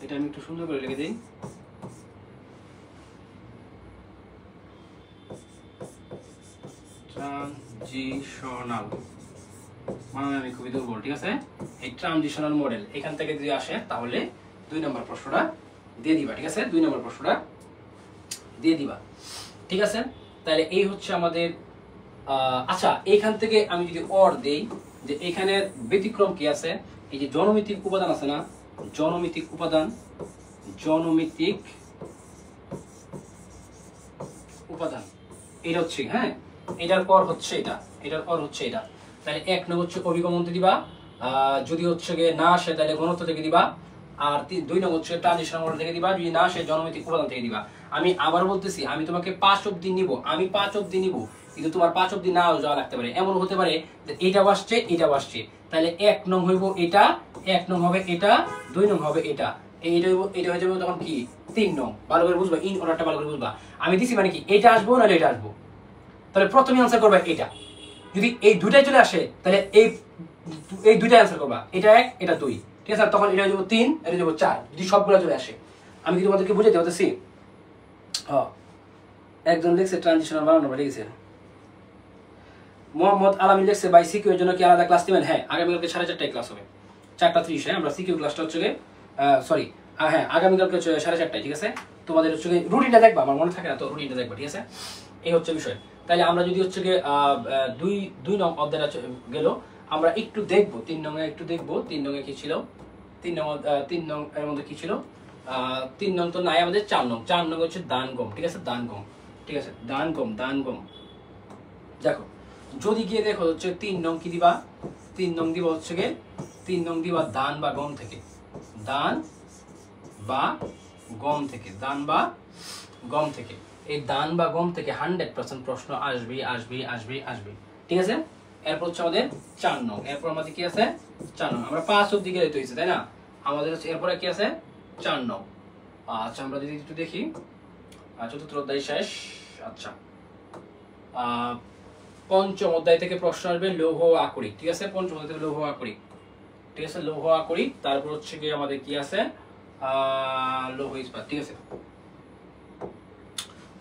এটা আমি একটু সুন্দর করে লিখে দিই। ট্রানজিশনাল মানে আমি খুবই দুর্বল। ঠিক আছে, এই ট্রানজিশনাল মডেল এখান থেকে যদি আসে তাহলে 2 নম্বর প্রশ্নটা দিয়ে দিবা। ঠিক আছে, 2 নম্বর প্রশ্নটা দিয়ে দিবা। ঠিক আছে, তাহলে এই হচ্ছে আমাদের আচ্ছা, এইখান থেকে আমি যদি অর দেই যে এখানে ব্যতিক্রম কি আছে, এই যে জনমিতিক উপাদান আছে না, জনমিতিক উপাদান, জনমিতিক উপাদান এটা হচ্ছে, হ্যাঁ এটার পর হচ্ছে এটা, এটার পর হচ্ছে এটা। তাহলে 1 নং হচ্ছে অভিগমন দিবা, যদি হচ্ছে গিয়ে না আসে তাহলে ঘনত্ব থেকে দিবা, আর 2 নং হচ্ছে ট্রানজিশনাল মডেল থেকে দিবা, যদি না আসে জনমিতিক উপাদান থেকে দিবা। আমি আবার বলতেছি, আমি তোমাকে 5 অবধি নিব, আমি 5 অবধি নিব, কিন্তু তোমার 5 অবধি নাও যাওয়া লাগতে পারে। এমন হতে পারে যে এটা আসছে এটা আসছে, তাহলে 1 নং হইব এটা, 1 নং হবে এটা, 2 নং হবে এটা, এইটা হইব, এটা হয়ে যাবে তখন কি 3 নং। ভালো করে বুঝবা, ইন অর্ডারটা ভালো করে বুঝবা। আমি দিছি মানে কি এটা আসবো না এটা আসবো, তাহলে প্রথমে আনসার করবা এটা। যদি এই দুটাই চলে আসে তাহলে এই দুইটাই আনসার করবা, এটা 1 এটা 2। ঠিক আছে, তখন এটা হয়ে যাবো 3, এটা হয়ে যাবো 4, যদি সবগুলো চলে আসে। আমি কি তোমাদেরকে বুঝাইতে হতেছি? একজন লিখছে ট্রানজিশনাল বানানো লিখেছে, মোহাম্মদ আলামিন লিখছে ভাই সিকিউ এর জন্য কি আলাদা ক্লাস দিবেন? হ্যাঁ, আগামীকালকে 4:30টায় ক্লাস হবে, 4:30। হ্যাঁ, আমরা সিকিউ ক্লাসটা হচ্ছে সরি হ্যাঁ আগামীকালকে হচ্ছে 4:30টায়। ঠিক আছে, তোমাদের হচ্ছে রুটিনটা দেখবা, আমার মনে থাকে না তো, রুটিনটা দেখবা। ঠিক আছে, এই হচ্ছে বিষয়। তাহলে আমরা যদি হচ্ছে গিয়ে 2 নং অধ্যায়টা গেল, আমরা একটু দেখবো 3 নং এ, একটু দেখবো 3 নং এ কি ছিল, 3 নং এর মধ্যে কি ছিল। 3 নং তো নাই আমাদের, 4 নং। 4 নং হচ্ছে দান গম। ঠিক আছে, দান গম। ঠিক আছে, দান গম, দান গম। দেখো যদি গিয়ে দেখো হচ্ছে 3 নং কি দিবা, 3 নং দিবা হচ্ছে গিয়ে 3 নং দিবা দান বা গম থেকে, দান বা গম থেকে, দান বা গম থেকে। এই দান বা গম থেকে 100% প্রশ্ন আসবে আসবে আসবে আসবে। ঠিক আছে, এরপর হচ্ছে আমাদের 4 নং। এরপর আমাদের কি আছে 4 নং। আমরা 5 অবধি গেলে তো হয়েছে, তাই না? আমাদের হচ্ছে এরপরে কি আছে 4 নং। আচ্ছা, আমরা যদি একটু দেখি, চতুর্থ অধ্যায় শেষ। আচ্ছা, পঞ্চম অধ্যায় থেকে প্রশ্ন আসবে লৌহ আকরিক। ঠিক আছে, পঞ্চম অধ্যায় থেকে লৌহ আকরিক। ঠিক আছে, লৌহ আকরিক। তারপর হচ্ছে কি আমাদের কি আছে লৌহ ইস্পাত। ঠিক আছে,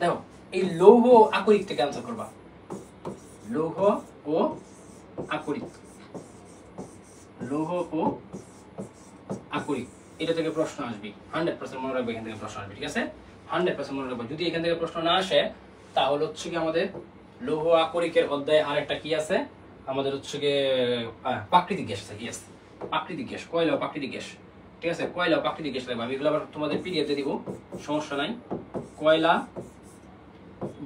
দেখো এই লৌহ আকরিক থেকে আনসার করবা, লৌহ ও আকরিক, লৌহ ও আকরিক, এটা থেকে প্রশ্ন আসবে 100% মনে রাখবে, এখান থেকে প্রশ্ন আসবে। ঠিক আছে, 100% মনে রাখবে। যদি এখান থেকে প্রশ্ন না আসে তাহলে হচ্ছে কি আমাদের লৌহ আকরিকের অধ্যায়ে আরেকটা কি আছে আমাদের হচ্ছে কি প্রাকৃতিক গ্যাস আছে। ইয়েস, প্রাকৃতিক গ্যাস, কয়লা ও প্রাকৃতিক গ্যাস। ঠিক আছে, কয়লা ও প্রাকৃতিক গ্যাস লাগবে। আমি এগুলো আবার তোমাদের পিডিএফ দিয়ে দিব, সমস্যা নাই। কয়লা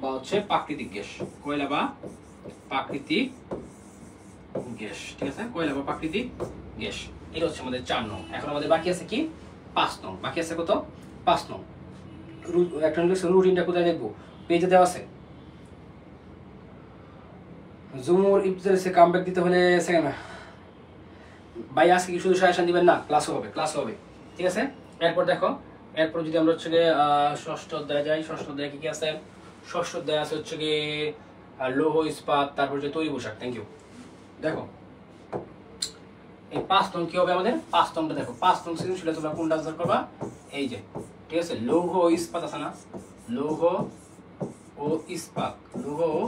বা হচ্ছে প্রাকৃতিক গ্যাস, কয়লা বা প্রাকৃতিক গ্যাস। ঠিক আছে, কয়লা বা প্রাকৃতিক গ্যাস, এটা হচ্ছে আমাদের 4 নং। এখন আমাদের বাকি আছে কি 5 নং। বাকি আছে কত? 5 নং। একটা রুটিনটা কোথায় দেখবো? পেজে দেওয়া আছে। জুমুর ইফতারে কামব্যাক দিতে হলে সেকেন্ড ভাই আজকে কি শুধু সাজেশন দিবেন না, ক্লাসও হবে, ক্লাসও হবে। ঠিক আছে, এরপর দেখো, এরপর যদি আমরা হচ্ছে গিয়ে ষষ্ঠ অধ্যায় যাই, ষষ্ঠ অধ্যায় কি কি আছে? ষষ্ঠ অধ্যায় আছে হচ্ছে গিয়ে লৌহ ইস্পাত, তারপর হচ্ছে তৈরি পোশাক। Thank you. দেখো এই 5 নং কি হবে আমাদের? 5 নংটা দেখো, 5 নং সৃজনশীলে তোমরা কোনটা আনসার করবা? এই যে, ঠিক আছে, লৌহ ও ইস্পাত আছে না, লৌহ ও ইস্পাত, লৌহ ও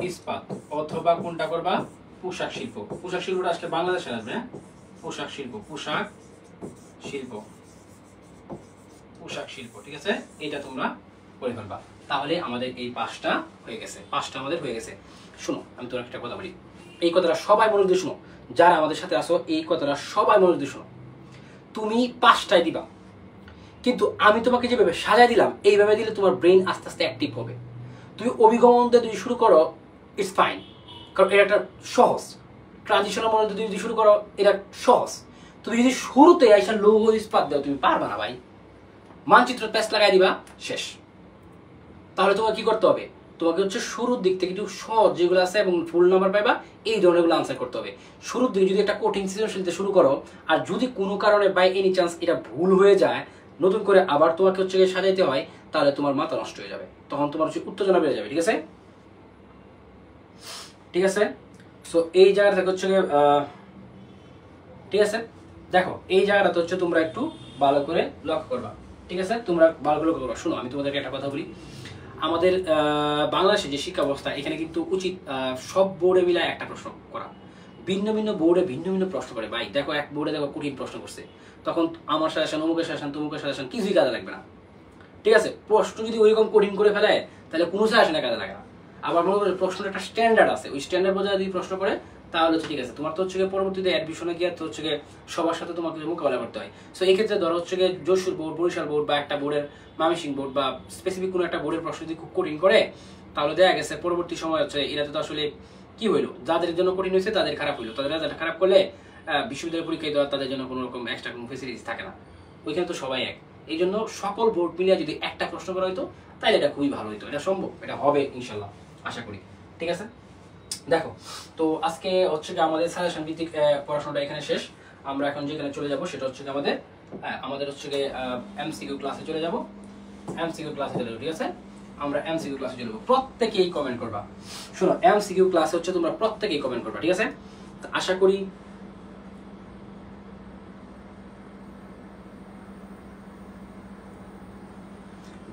ইস্পাত, অথবা কোনটা করবা? পোশাক শিল্প। পোশাক শিল্পটা আসলে বাংলাদেশে আসবে। হ্যাঁ, পোশাক শিল্প, পোশাক শিল্প, পোশাক শিল্প। ঠিক আছে, এটা তোমরা করে ফেলবা। তাহলে আমাদের এই 5টা হয়ে গেছে, 5টা আমাদের হয়ে গেছে। শোনো, আমি তোর একটা কথা বলি, এই কথাটা সবাই মনোযোগ দিয়ে শোনো, যারা আমাদের সাথে আসো এই কথাটা সবাই মনোযোগ দিয়ে শোনো। তুমি 5টায় দিবা, কিন্তু আমি তোমাকে যেভাবে সাজাই দিলাম এইভাবে দিলে তোমার ব্রেন আস্তে আস্তে অ্যাক্টিভ হবে। তুমি অভিগমন দিয়ে যদি শুরু করো ইটস ফাইন, কারণ এটা একটা সহজ ট্রানজিশনের মনে যদি শুরু করো এটা সহজ। তুমি যদি শুরুতে আইসা লৌহ ইস্পাত দাও তুমি পারবা না ভাই, মানচিত্র প্যাচ লাগাই দিবা শেষ। তাহলে তোমাকে কি করতে হবে, তোমাকে হচ্ছে শুরুর দিক থেকে একটু সহজ যেগুলো আছে এবং ফুল নাম্বার পাইবা এই ধরনেরগুলো আনসার করতে হবে। শুরুর দিকে যদি একটা কঠিন সৃজনশীল শুরু করো আর যদি কোনো কারণে বাই এনি চান্স এটা ভুল হয়ে যায়, নতুন করে আবার তোমাকে হচ্ছে সাজাইতে হয়, তাহলে তোমার মাথা নষ্ট হয়ে যাবে, তখন তোমার হচ্ছে উত্তেজনা বেড়ে যাবে। ঠিক আছে, ঠিক আছে। সো এই জায়গাটা থেকে হচ্ছে ঠিক আছে, দেখো এই জায়গাটা হচ্ছে তোমরা একটু ভালো করে লক্ষ্য করবা। ঠিক আছে, তোমরা ভালো করে লক্ষ্য করবা। শোনো আমি তোমাদেরকে একটা কথা বলি, আমাদের বাংলাদেশে যে শিক্ষা ব্যবস্থা এখানে কিন্তু উচিত সব বোর্ডে মিলে একটা প্রশ্ন করা, ভিন্ন ভিন্ন বোর্ডে ভিন্ন ভিন্ন প্রশ্ন করে। ভাই দেখো এক বোর্ডে দেখো কঠিন প্রশ্ন করছে, তখন আমার সাজেশন অমুকের সাজেশন তমুকের সাজেশন কিছুই কাজে লাগবে না। ঠিক আছে, প্রশ্ন যদি ওইরকম কঠিন করে ফেলে তাহলে কোনো সাজেশনে কাজে লাগে না। আবার মনে করো প্রশ্নের একটা স্ট্যান্ডার্ড আছে, ওই স্ট্যান্ডার্ড বোঝা যদি প্রশ্ন করে তাহলে হচ্ছে ঠিক আছে, তোমার তো হচ্ছে পরবর্তীতে অ্যাডমিশনে গিয়ে তো হচ্ছে সবার সাথে তোমাকে মোকাবেলা করতে হয়। সো এই ক্ষেত্রে ধরো হচ্ছে যশোর বোর্ড, বরিশাল বোর্ড বা একটা বোর্ডের ময়মনসিংহ বোর্ড বা স্পেসিফিক কোনো একটা বোর্ডের প্রশ্ন যদি খুব কঠিন করে, তাহলে দেখা গেছে পরবর্তী সময় হচ্ছে এরা তো আসলে কি হইলো, যাদের জন্য কঠিন হয়েছে তাদের খারাপ হইলো, তাদের রেজাল্ট খারাপ করলে বিশ্ববিদ্যালয় পরীক্ষায় দেওয়া তাদের জন্য কোনো রকম এক্সট্রা কোনো ফেসিলিটিস থাকে না, ওইখানে তো সবাই এক। এই জন্য সকল বোর্ড মিলিয়ে যদি একটা প্রশ্ন করা হইতো তাহলে এটা খুবই ভালো হইতো। এটা সম্ভব, এটা হবে ইনশাল্লাহ, আশা করি। ঠিক আছে, দেখো তো আজকে হচ্ছে আমাদের সাজেশন ভিত্তিক পড়াশোনাটা এখানে শেষ। আমরা এখন যেখানে চলে যাব সেটা হচ্ছে আমাদের হচ্ছে এমসিকিউ ক্লাসে চলে যাব। এমসিকিউ ক্লাসে চলে যাবো। ঠিক আছে, আমরা এমসিকিউ ক্লাসে চলে যাবো। প্রত্যেকেই কমেন্ট করবা। শোনো এমসিকিউ ক্লাসে হচ্ছে তোমরা প্রত্যেকেই কমেন্ট করবা। ঠিক আছে, আশা করি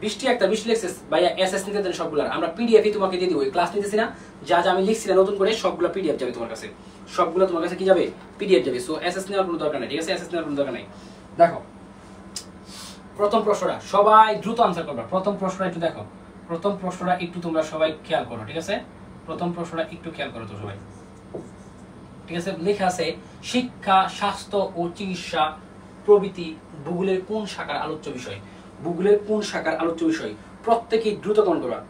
বৃষ্টি লিখছে ভাইয়া এসএস নিতে দেন সবগুলা, আমরা পিডিএফই তোমাকে দিয়ে দিব। ক্লাস নিতেছি না, যা যা আমি লিখছি না নতুন করে সবগুলো পিডিএফ যাবে তোমার কাছে, সবগুলো তোমার কাছে কি যাবে, পিডিএফ যাবে। সো এসএস নেওয়ার কোনো দরকার নাই। ঠিক আছে, এসএস নেওয়ার কোনো দরকার নাই। দেখো প্রথম প্রশ্নটা সবাই দ্রুত আনসার করবা। প্রথম প্রশ্নটা একটু দেখো, প্রথম প্রশ্নটা একটু তোমরা সবাই খেয়াল করো। ঠিক আছে, প্রথম প্রশ্নটা একটু খেয়াল করো তো সবাই। ঠিক আছে, লেখা আছে শিক্ষা, স্বাস্থ্য ও চিকিৎসা প্রভৃতি ভূগোলের কোন শাখার আলোচ্য বিষয়? ভূগোলের কোন শাখার আলোচ্য বিষয়? প্রত্যেকেই দ্রুত কমেন্ট করবা।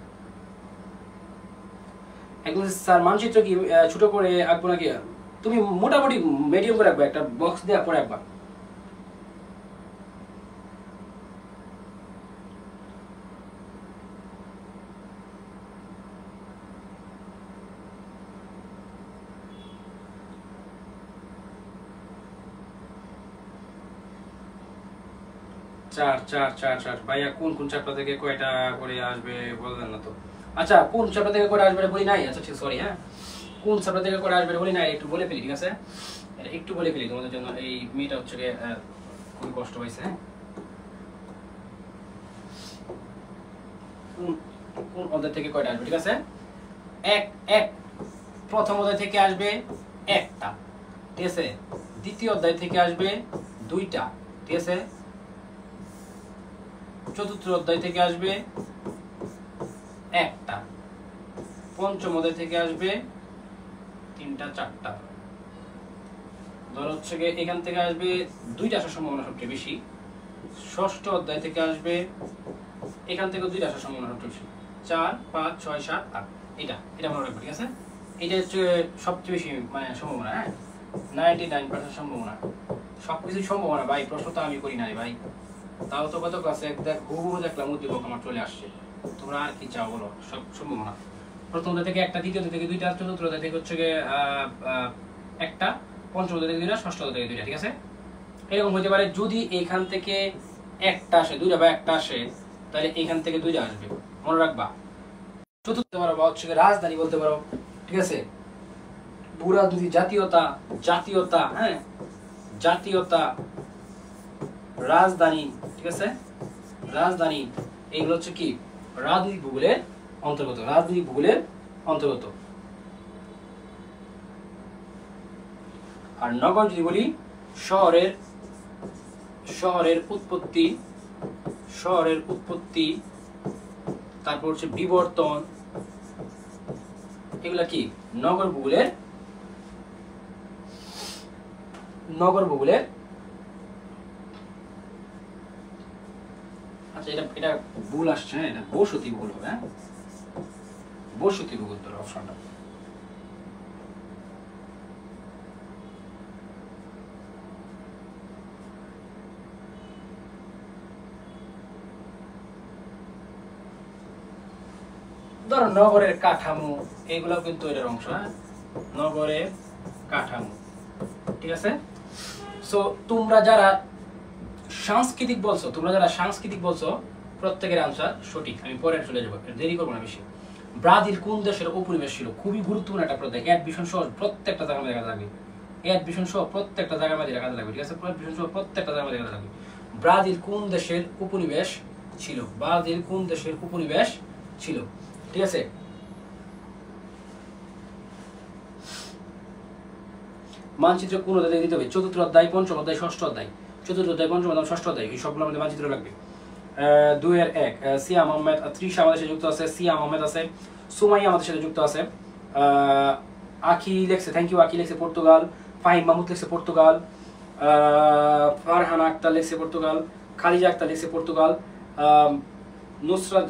একদম স্যার মানচিত্র কি ছোট করে আঁকবো নাকি? তুমি মোটামুটি মিডিয়াম করে আঁকবা, একটা বক্স দিয়ে পরে আঁকবা। চার চার চার চার ভাইয়া কোন কোন চ্যাপ্টার থেকে কয়টা করে আসবে বললেন না তো। আচ্ছা কোন চ্যাপ্টার থেকে করে আসবে বলি নাই। আচ্ছা ঠিক, সরি। হ্যাঁ, কোন চ্যাপ্টার থেকে করে আসবে বলি নাই, একটু বলে ফেলি। ঠিক আছে, একটু বলে ফেলি তোমাদের জন্য। এই মেয়েটা হচ্ছে খুবই কষ্ট হয়েছে। হ্যাঁ, কোন অধ্যায় থেকে কয়টা আসবে? ঠিক আছে, এক প্রথম অধ্যায় থেকে আসবে একটা। ঠিক আছে, দ্বিতীয় অধ্যায় থেকে আসবে দুইটা। ঠিক আছে, চতুর্থ অধ্যায় থেকে আসবে একটা, পঞ্চম অধ্যায় থেকে আসবে তিনটা চারটা। ধর হচ্ছে এখান থেকে আসবে দুইটা আসার সম্ভাবনা সবচেয়ে বেশি। ষষ্ঠ অধ্যায় থেকে আসবে এখান থেকে দুইটা আসার সম্ভাবনা সবচেয়ে বেশি। 4 5 6 7 8, এটা মনে রাখবে। ঠিক আছে, এটা হচ্ছে সবচেয়ে বেশি মানে সম্ভাবনা। হ্যাঁ, 99% সম্ভাবনা। সবকিছু সম্ভাবনা ভাই, প্রশ্ন তো আমি করি নাই ভাই। তাও তো কত ক্লাসে দেখ হুবহু দেখলাম উদ্দীপক আমার চলে আসছে। তোমরা আর কি চাও বলো, সব সম্ভাবনা। প্রথম অধ্যায় থেকে একটা, দ্বিতীয় থেকে দুইটা, চতুর্থ অধ্যায় থেকে হচ্ছে একটা, পঞ্চম অধ্যায় থেকে দুইটা, ষষ্ঠ অধ্যায় থেকে দুইটা। ঠিক আছে, এরকম হতে পারে। যদি এখান থেকে একটা আসে, দুইটা বা একটা আসে, তাহলে এখান থেকে দুইটা আসবে, মনে রাখবা। চতুর্থ পারো বা হচ্ছে রাজধানী বলতে পারো। ঠিক আছে, ভূরাজনীতি, জাতীয়তা, জাতীয়তা, হ্যাঁ জাতীয়তা, রাজধানী। ঠিক আছে, রাজধানী, এইগুলো হচ্ছে কি রাজনৈতিক ভূগোলের অন্তর্গত, রাজনৈতিক ভূগোলের অন্তর্গত। আর নগর যদি বলি, শহরের উৎপত্তি, তারপর হচ্ছে বিবর্তন, এগুলা কি নগর ভূগোলের এটা এটা ভুল আসছে, হ্যাঁ এটা বসতি ভুল হবে, হ্যাঁ বসতি ভুল উত্তর অপশনটা। ধরো নগরের কাঠামো এগুলোও কিন্তু এটার অংশ, হ্যাঁ নগরের কাঠামো, ঠিক আছে। সো তোমরা যারা সাংস্কৃতিক বলছো, প্রত্যেকের আনসার সঠিক। আমি পরে চলে যাবো, দেরি করবো না বেশি। ব্রাজিল কোন দেশের উপনিবেশ ছিল? খুবই গুরুত্বপূর্ণ একটা প্রত্যেক অ্যাডমিশন সহ প্রত্যেকটা জায়গায় দেখা যাবে, অ্যাডমিশন সহ প্রত্যেকটা জায়গায় মধ্যে দেখা যাবে, ঠিক আছে অ্যাডমিশন সহ প্রত্যেকটা জায়গায় দেখা যাবে। ব্রাজিল কোন দেশের উপনিবেশ ছিল? ব্রাজিল কোন দেশের উপনিবেশ ছিল? ঠিক আছে, মানচিত্র কোন অধ্যায় দিতে হবে? চতুর্থ অধ্যায়, পঞ্চম অধ্যায়, ষষ্ঠ অধ্যায়। চতুর্থ অধ্যায়, পঞ্চম অধ্যায়, ষষ্ঠ অধ্যায়, এই সবগুলো আমাদের মানচিত্র লাগবে। 2-1 সিয়াম আহমেদ, তৃষা আমাদের সাথে যুক্ত আছে, সিয়াম আহমেদ আছে, সুমাইয়া আমাদের সাথে যুক্ত আছে, আখি লেখছে, থ্যাংক ইউ আখি লেখছে পর্তুগাল, ফাহিম মাহমুদ লেখছে পর্তুগাল, ফারহানা আক্তার লেখছে পর্তুগাল, খালিজা আক্তার লেখছে পর্তুগাল, নুসরাত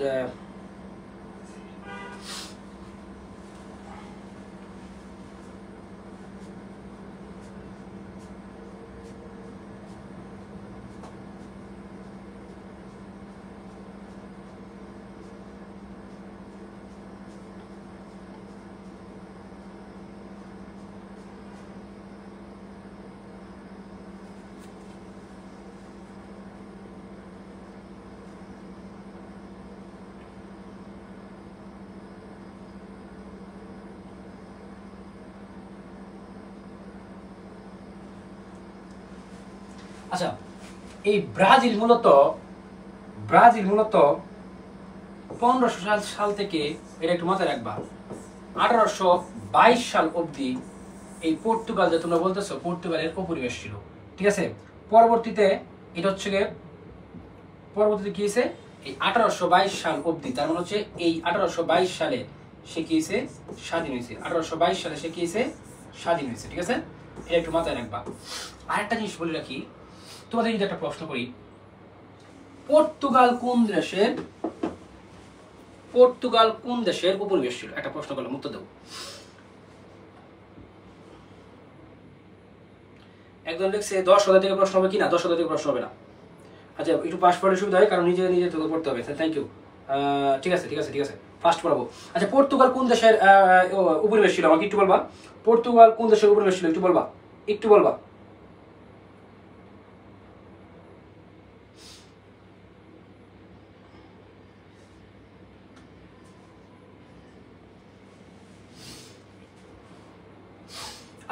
আচ্ছা, এই ব্রাজিল মূলত 1500 সাল থেকে, এটা একটু মাথায় রাখবা, 1822 সাল অবধি এই পর্তুগাল যে তোমরা বলতেছো পর্তুগালের উপনিবেশ ছিল, ঠিক আছে। পরবর্তীতে এটা হচ্ছে গিয়ে পরবর্তীতে কি হয়েছে, এই 1822 সাল অবধি, তার মানে হচ্ছে এই 1822 সালে সে কি হয়েছে, স্বাধীন হয়েছে। 1822 সালে সে কি হয়েছে, স্বাধীন হয়েছে, ঠিক আছে। এটা একটু মাথায় রাখবা। আরেকটা জিনিস বলে রাখি, তোমাদের যদি একটা প্রশ্ন করি, পর্তুগাল কোন দেশের উপনিবেশ ছিল? একটা প্রশ্ন করলাম, উত্তর দেবো। একজন লিখছে 10 অধ্যায় থেকে প্রশ্ন হবে কিনা? 10 অধ্যায় থেকে প্রশ্ন হবে না। আচ্ছা, একটু পাস পড়লে সুবিধা হয়, কারণ নিজে তোকে পড়তে হবে। থ্যাংক ইউ, ঠিক আছে ফার্স্ট পড়াবো। আচ্ছা, পর্তুগাল কোন দেশের উপনিবেশ ছিল? আমাকে একটু বলবা, পর্তুগাল কোন দেশের উপনিবেশ ছিল? একটু বলবা।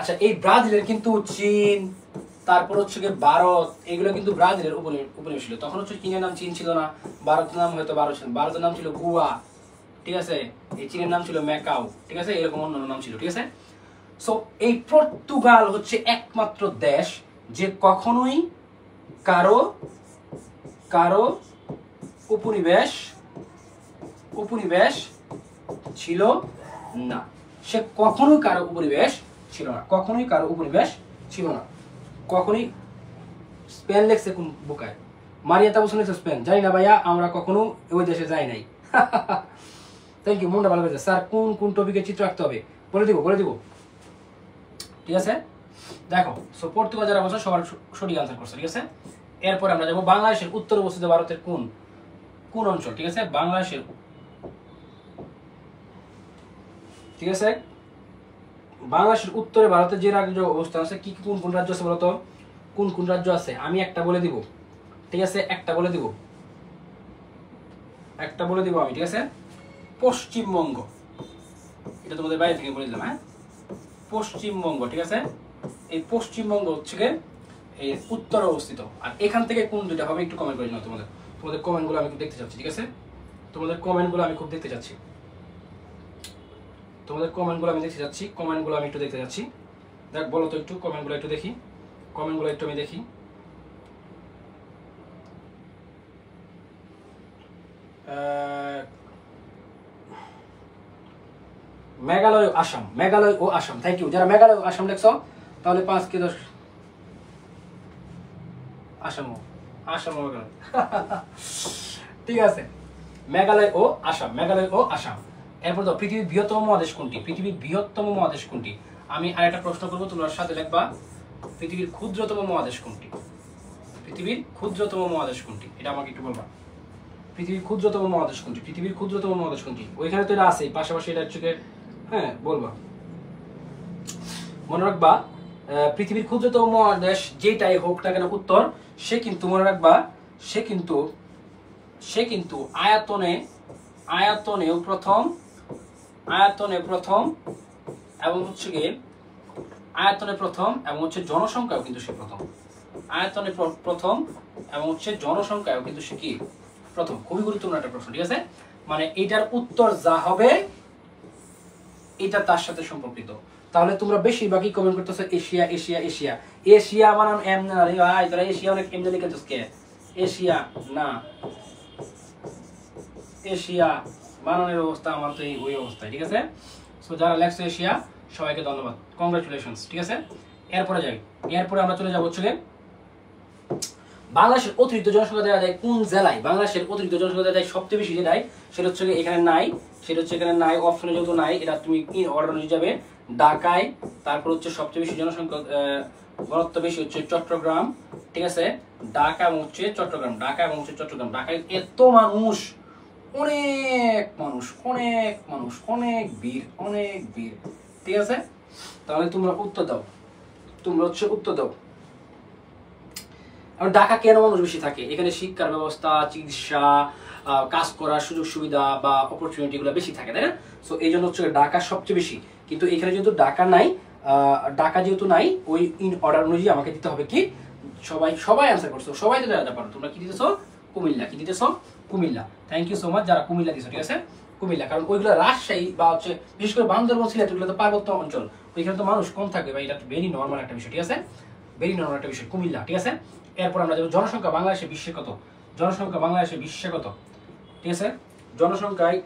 আচ্ছা, এই ব্রাজিলের কিন্তু চীন, তারপর হচ্ছে গিয়ে ভারত, এগুলো কিন্তু ব্রাজিলের উপনিবেশ ছিল। তখন হচ্ছে চীনের নাম চীন ছিল না, ভারতের নাম হয়তো ভারত ছিল, ভারতের নাম ছিল গোয়া, ঠিক আছে, এই চীনের নাম ছিল ম্যাকাও, ঠিক আছে, এরকম অন্যান্য নাম ছিল, ঠিক আছে। সো এই পর্তুগাল হচ্ছে একমাত্র দেশ যে কখনোই কারো উপনিবেশ ছিল না। সে কখনোই কারো উপনিবেশ ছিল না, কখনোই। স্পেন লেখছে কোন বোকায়? মারিয়া তাবুস লেখছে স্পেন। জানি না ভাইয়া, আমরা কখনো ওই দেশে যাই নাই। থ্যাংক ইউ, মনটা ভালো হয়েছে। স্যার কোন টপিকে চিত্র আঁকতে হবে? বলে দিব, ঠিক আছে। দেখো, সো পর্তুগাল যারা বলছে সবার সঠিক আনসার করছে, ঠিক আছে। এরপর আমরা যাবো বাংলাদেশের উত্তর অবস্থিত ভারতের কোন অঞ্চল, ঠিক আছে। বাংলাদেশের, ঠিক আছে, বাংলাদেশের উত্তরে ভারতের যে রাজ্য অবস্থান আছে, কোন রাজ্য আছে বলতো? কোন রাজ্য আছে? আমি একটা বলে দিব, ঠিক আছে, একটা বলে দিব আমি, ঠিক আছে। পশ্চিমবঙ্গ, এটা তোমাদের বাইরে থেকে বলে দিলাম, হ্যাঁ, পশ্চিমবঙ্গ, ঠিক আছে। এই পশ্চিমবঙ্গ হচ্ছে এই উত্তরে অবস্থিত। আর এখান থেকে কোন দুইটা হবে একটু কমেন্ট করে নাও। তোমাদের কমেন্টগুলো আমি খুব দেখতে চাচ্ছি, ঠিক আছে। তোমাদের কমেন্টগুলো আমি দেখতে চাচ্ছি, দেখ বলো তো একটু, কমেন্টগুলো একটু দেখি, আমি দেখি। মেঘালয় ও আসাম, থ্যাংক ইউ। যারা মেঘালয় ও আসাম লেখছো, তাহলে 5 কি 10 আসাম ঠিক আছে, মেঘালয় ও আসাম, মেঘালয় ও আসাম। এরপর তো পৃথিবীর বৃহত্তম মহাদেশ কোনটি? পৃথিবীর বৃহত্তম মহাদেশ কোনটি? আমি আরেকটা প্রশ্ন করবো, তোমরা সাথে লিখবা পৃথিবীর ক্ষুদ্রতম মহাদেশ কোনটি? পৃথিবীর ক্ষুদ্রতম মহাদেশ কোনটি? এটা আমাকে একটু বলবা। পৃথিবীর ক্ষুদ্রতম মহাদেশ কোনটি? পৃথিবীর ক্ষুদ্রতম মহাদেশ কোনটি? ওইখানে তো এটা আছে, পাশাপাশি এটা হচ্ছে, হ্যাঁ বলবা। মনে রাখবা পৃথিবীর ক্ষুদ্রতম মহাদেশ যেটাই হোক না কেন উত্তর, সে কিন্তু মনে রাখবা সে কিন্তু আয়তনেও প্রথম, এবং হচ্ছে গিয়ে আয়তনে প্রথম এবং হচ্ছে জনসংখ্যাও কিন্তু সে প্রথম। আয়তনে প্রথম এবং হচ্ছে জনসংখ্যাও কিন্তু সে কি প্রথম। খুবই গুরুত্বপূর্ণ একটা প্রশ্ন, ঠিক আছে? মানে এটার উত্তর যা হবে এটা তার সাথে সম্পর্কিত। তাহলে তোমরা বেশিরভাগই কমেন্ট করতেছো এশিয়া এশিয়া এশিয়া। এশিয়া বানান এম না রে ভাই, তোরা এশিয়া অনেক এম লিখে দিস কে? এশিয়া না, এশিয়া বানানের অবস্থা আমার তো ওই অবস্থায়, ঠিক আছে? সো যারা লেখছো এশিয়া সবাইকে ধন্যবাদ, কংগ্রাচুলেশনস, ঠিক আছে? এরপরে যাই, এরপরে আমরা চলে যাবো হচ্ছে বাংলাদেশের অতিরিক্ত জনসংখ্যা দেখা যায় কোন জেলায়? বাংলাদেশের অতিরিক্ত জনসংখ্যা দেখা যায় সবচেয়ে বেশি যেটাই, সেটা হচ্ছে এখানে নাই, সেটা হচ্ছে এখানে নাই, অপশনে যেহেতু নাই, এটা তুমি অর্ডার অনুযায়ী যাবে ঢাকায়। তারপর হচ্ছে সবচেয়ে বেশি জনসংখ্যা ঘনত্ব বেশি হচ্ছে চট্টগ্রাম, ঠিক আছে? ঢাকা এবং হচ্ছে চট্টগ্রাম, ঢাকা এবং হচ্ছে চট্টগ্রাম। ঢাকায় এত মানুষ, অনেক মানুষ, অনেক মানুষ, অনেক ভিড়, অনেক ভিড়, ঠিক আছে? তাহলে তোমরা উত্তর দাও, তোমরা হচ্ছে উত্তর দাও। আর ঢাকা কেন মানুষ বেশি থাকে? এখানে শিক্ষার ব্যবস্থা, চিকিৎসা, কাজ করার সুযোগ সুবিধা বা অপরচুনিটি গুলো বেশি থাকে, তাই না? সো এই জন্য হচ্ছে ঢাকা সবচেয়ে বেশি। কিন্তু এখানে যেহেতু ঢাকা নাই, ঢাকা যেহেতু নাই, ওই ইন অর্ডার অনুযায়ী আমাকে দিতে হবে কি? সবাই অ্যান্সার করছো, সবাই তো জানতে পারো। তোমরা কি দিতেছো? কুমিল্লা। কি দিতেছো? Comilla. Thank you so much যারা কুমিল্লা দিছো, ঠিক আছে? কুমিল্লা, কারণ ওইগুলো রাজশাহী বা হচ্ছে বিশেষ করে বান্দরবান, সিলেট, ওইগুলো তো পার্বত্য অঞ্চল, ওইখানে তো মানুষ কম থাকবে বা এটা ভেরি নর্মাল একটা বিষয়, ঠিক আছে? ভেরি নর্মাল একটা বিষয় কুমিল্লা, ঠিক আছে? এরপর আমরা যাবো জনসংখ্যা বাংলাদেশে বিশ্বে কত? জনসংখ্যা বাংলাদেশে বিশ্বে কত? ঠিক আছে, জনসংখ্যায়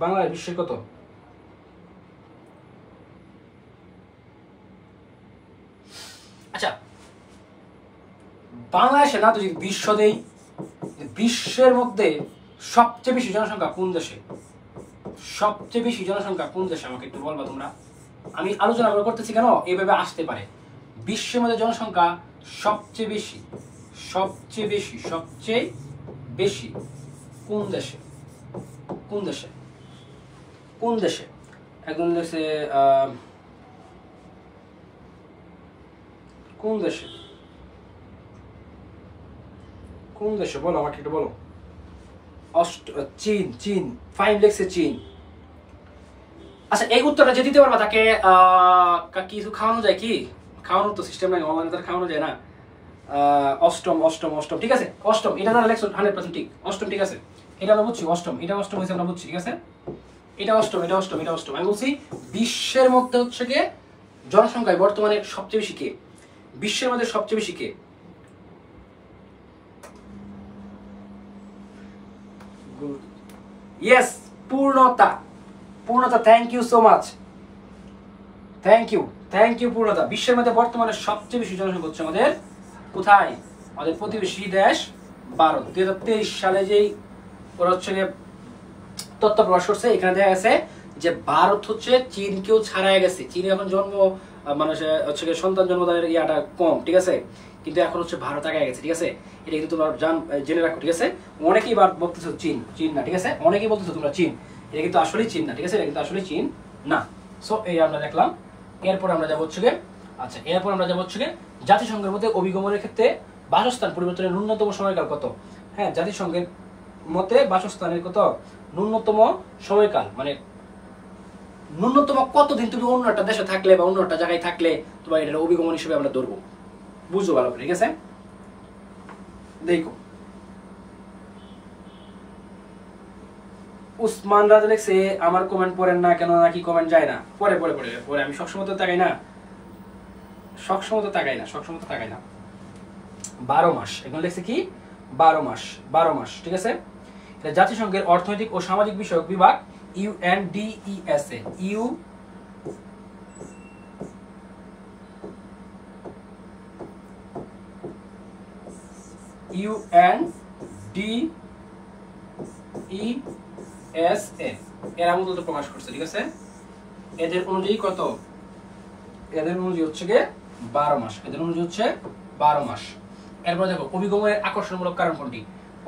বাংলাদেশ বিশ্বে কত? আচ্ছা, বাংলাদেশে না তো যদি বিশ্ব দেই, বিশ্বের মধ্যে সবচেয়ে বেশি জনসংখ্যা কোন দেশে? সবচেয়ে বেশি জনসংখ্যা কোন দেশে আমাকে একটু বলবা তোমরা। আমি আলোচনা করতেছি কেন, এইভাবে আসতে পারে। বিশ্বের মধ্যে জনসংখ্যা সবচেয়ে বেশি, সবচেয়ে বেশি, সবচেয়ে বেশি কোন দেশে? কোন দেশে? কোন দেশে? একজন দেশে, কোন দেশে? কোন দেশে বলো আমাকে একটু বলো। চীন, চীন, ফাইন লেখছে চীন। আচ্ছা, এই উত্তরটা যে দিতে পারবা তাকে কিছু খাওয়ানো যায় কি? খাওয়ানোর তো সিস্টেম নাই, অনলাইনে তার খাওয়ানো যায় না। অষ্টম, অষ্টম, অষ্টম, ঠিক আছে? অষ্টম, এটা তারা লেখছো 100% ঠিক। অষ্টম, ঠিক আছে, এটা আমরা বুঝছি। অষ্টম, এটা অষ্টম হয়েছে আমরা বুঝছি, ঠিক আছে? এটা অষ্টম, এটা অষ্টম, এটা অষ্টম। আমি বলছি বিশ্বের মধ্যে হচ্ছে কে জনসংখ্যায় বর্তমানে সবচেয়ে বেশি কে? বিশ্বের মধ্যে সবচেয়ে বেশি কে? Yes, Purnata. Purnata, thank you so much, thank you, thank you Purnata. বিশ্বের মধ্যে বর্তমানে সবচেয়ে বেশি জনসংখ্যা হচ্ছে আমাদের কোথায়? আমাদের প্রতিবেশী দেশ ভারত। 2023 সালে যেই ওরা হচ্ছে তথ্য প্রকাশ করছে, এখানে দেখা গেছে যে ভারত হচ্ছে চীনকেও ছাড়াই গেছে। চীন এখন জন্ম মানে হচ্ছে সন্তান জন্মদানের ইয়াটা কম, ঠিক আছে? কিন্তু এখন হচ্ছে ভারত আগে গেছে, ঠিক আছে? এটা কিন্তু তোমরা জেনে রাখো, ঠিক আছে? অনেকেই বলতেছো চীন, চীন না, ঠিক আছে? অনেকেই বলতেছো তোমরা চীন, এটা কিন্তু আসলে চীন না, ঠিক আছে? এটা কিন্তু আসলে চীন না। সো এই আমরা দেখলাম। এরপর আমরা যাবো হচ্ছে আচ্ছা, এরপর আমরা যাবো হচ্ছে জাতিসংঘের মধ্যে অভিগমনের ক্ষেত্রে বাসস্থান পরিবর্তনের ন্যূনতম সময়কাল কত? হ্যাঁ, জাতিসংঘের মতে বাসস্থানের কত ন্যূনতম সময়কাল, মানে ন্যূনতম কতদিন তুমি অন্য একটা দেশে থাকলে বা অন্য একটা জায়গায় থাকলে তোমার এটা অভিগমন হিসেবে আমরা ধরবো। বুঝো ভালো করে, ঠিক আছে? দেখো, উসমান রাজা লেখছে আমার কমেন্ট পড়েন না কেন, নাকি কমেন্ট যায় না? পরে পরে পরে পরে আমি সবসময় তো তাকাই না, সবসময় তো তাকাই না, সবসময় তো তাকাই না। 12 মাস, এখানে লেখছে কি 12 মাস, 12 মাস, ঠিক আছে? এটা জাতিসংঘের অর্থনৈতিক ও সামাজিক বিষয়ক বিভাগ UNDESA, UNDESA এরা মূলত প্রকাশ করছে, ঠিক আছে। এদের অনুযায়ী কত? এদের অনুযায়ী হচ্ছে গিয়ে 12 মাস। এদের অনুযায়ী হচ্ছে 12 মাস। এরপর দেখো অভিগমনের আকর্ষণমূলক কারণ কোনটি?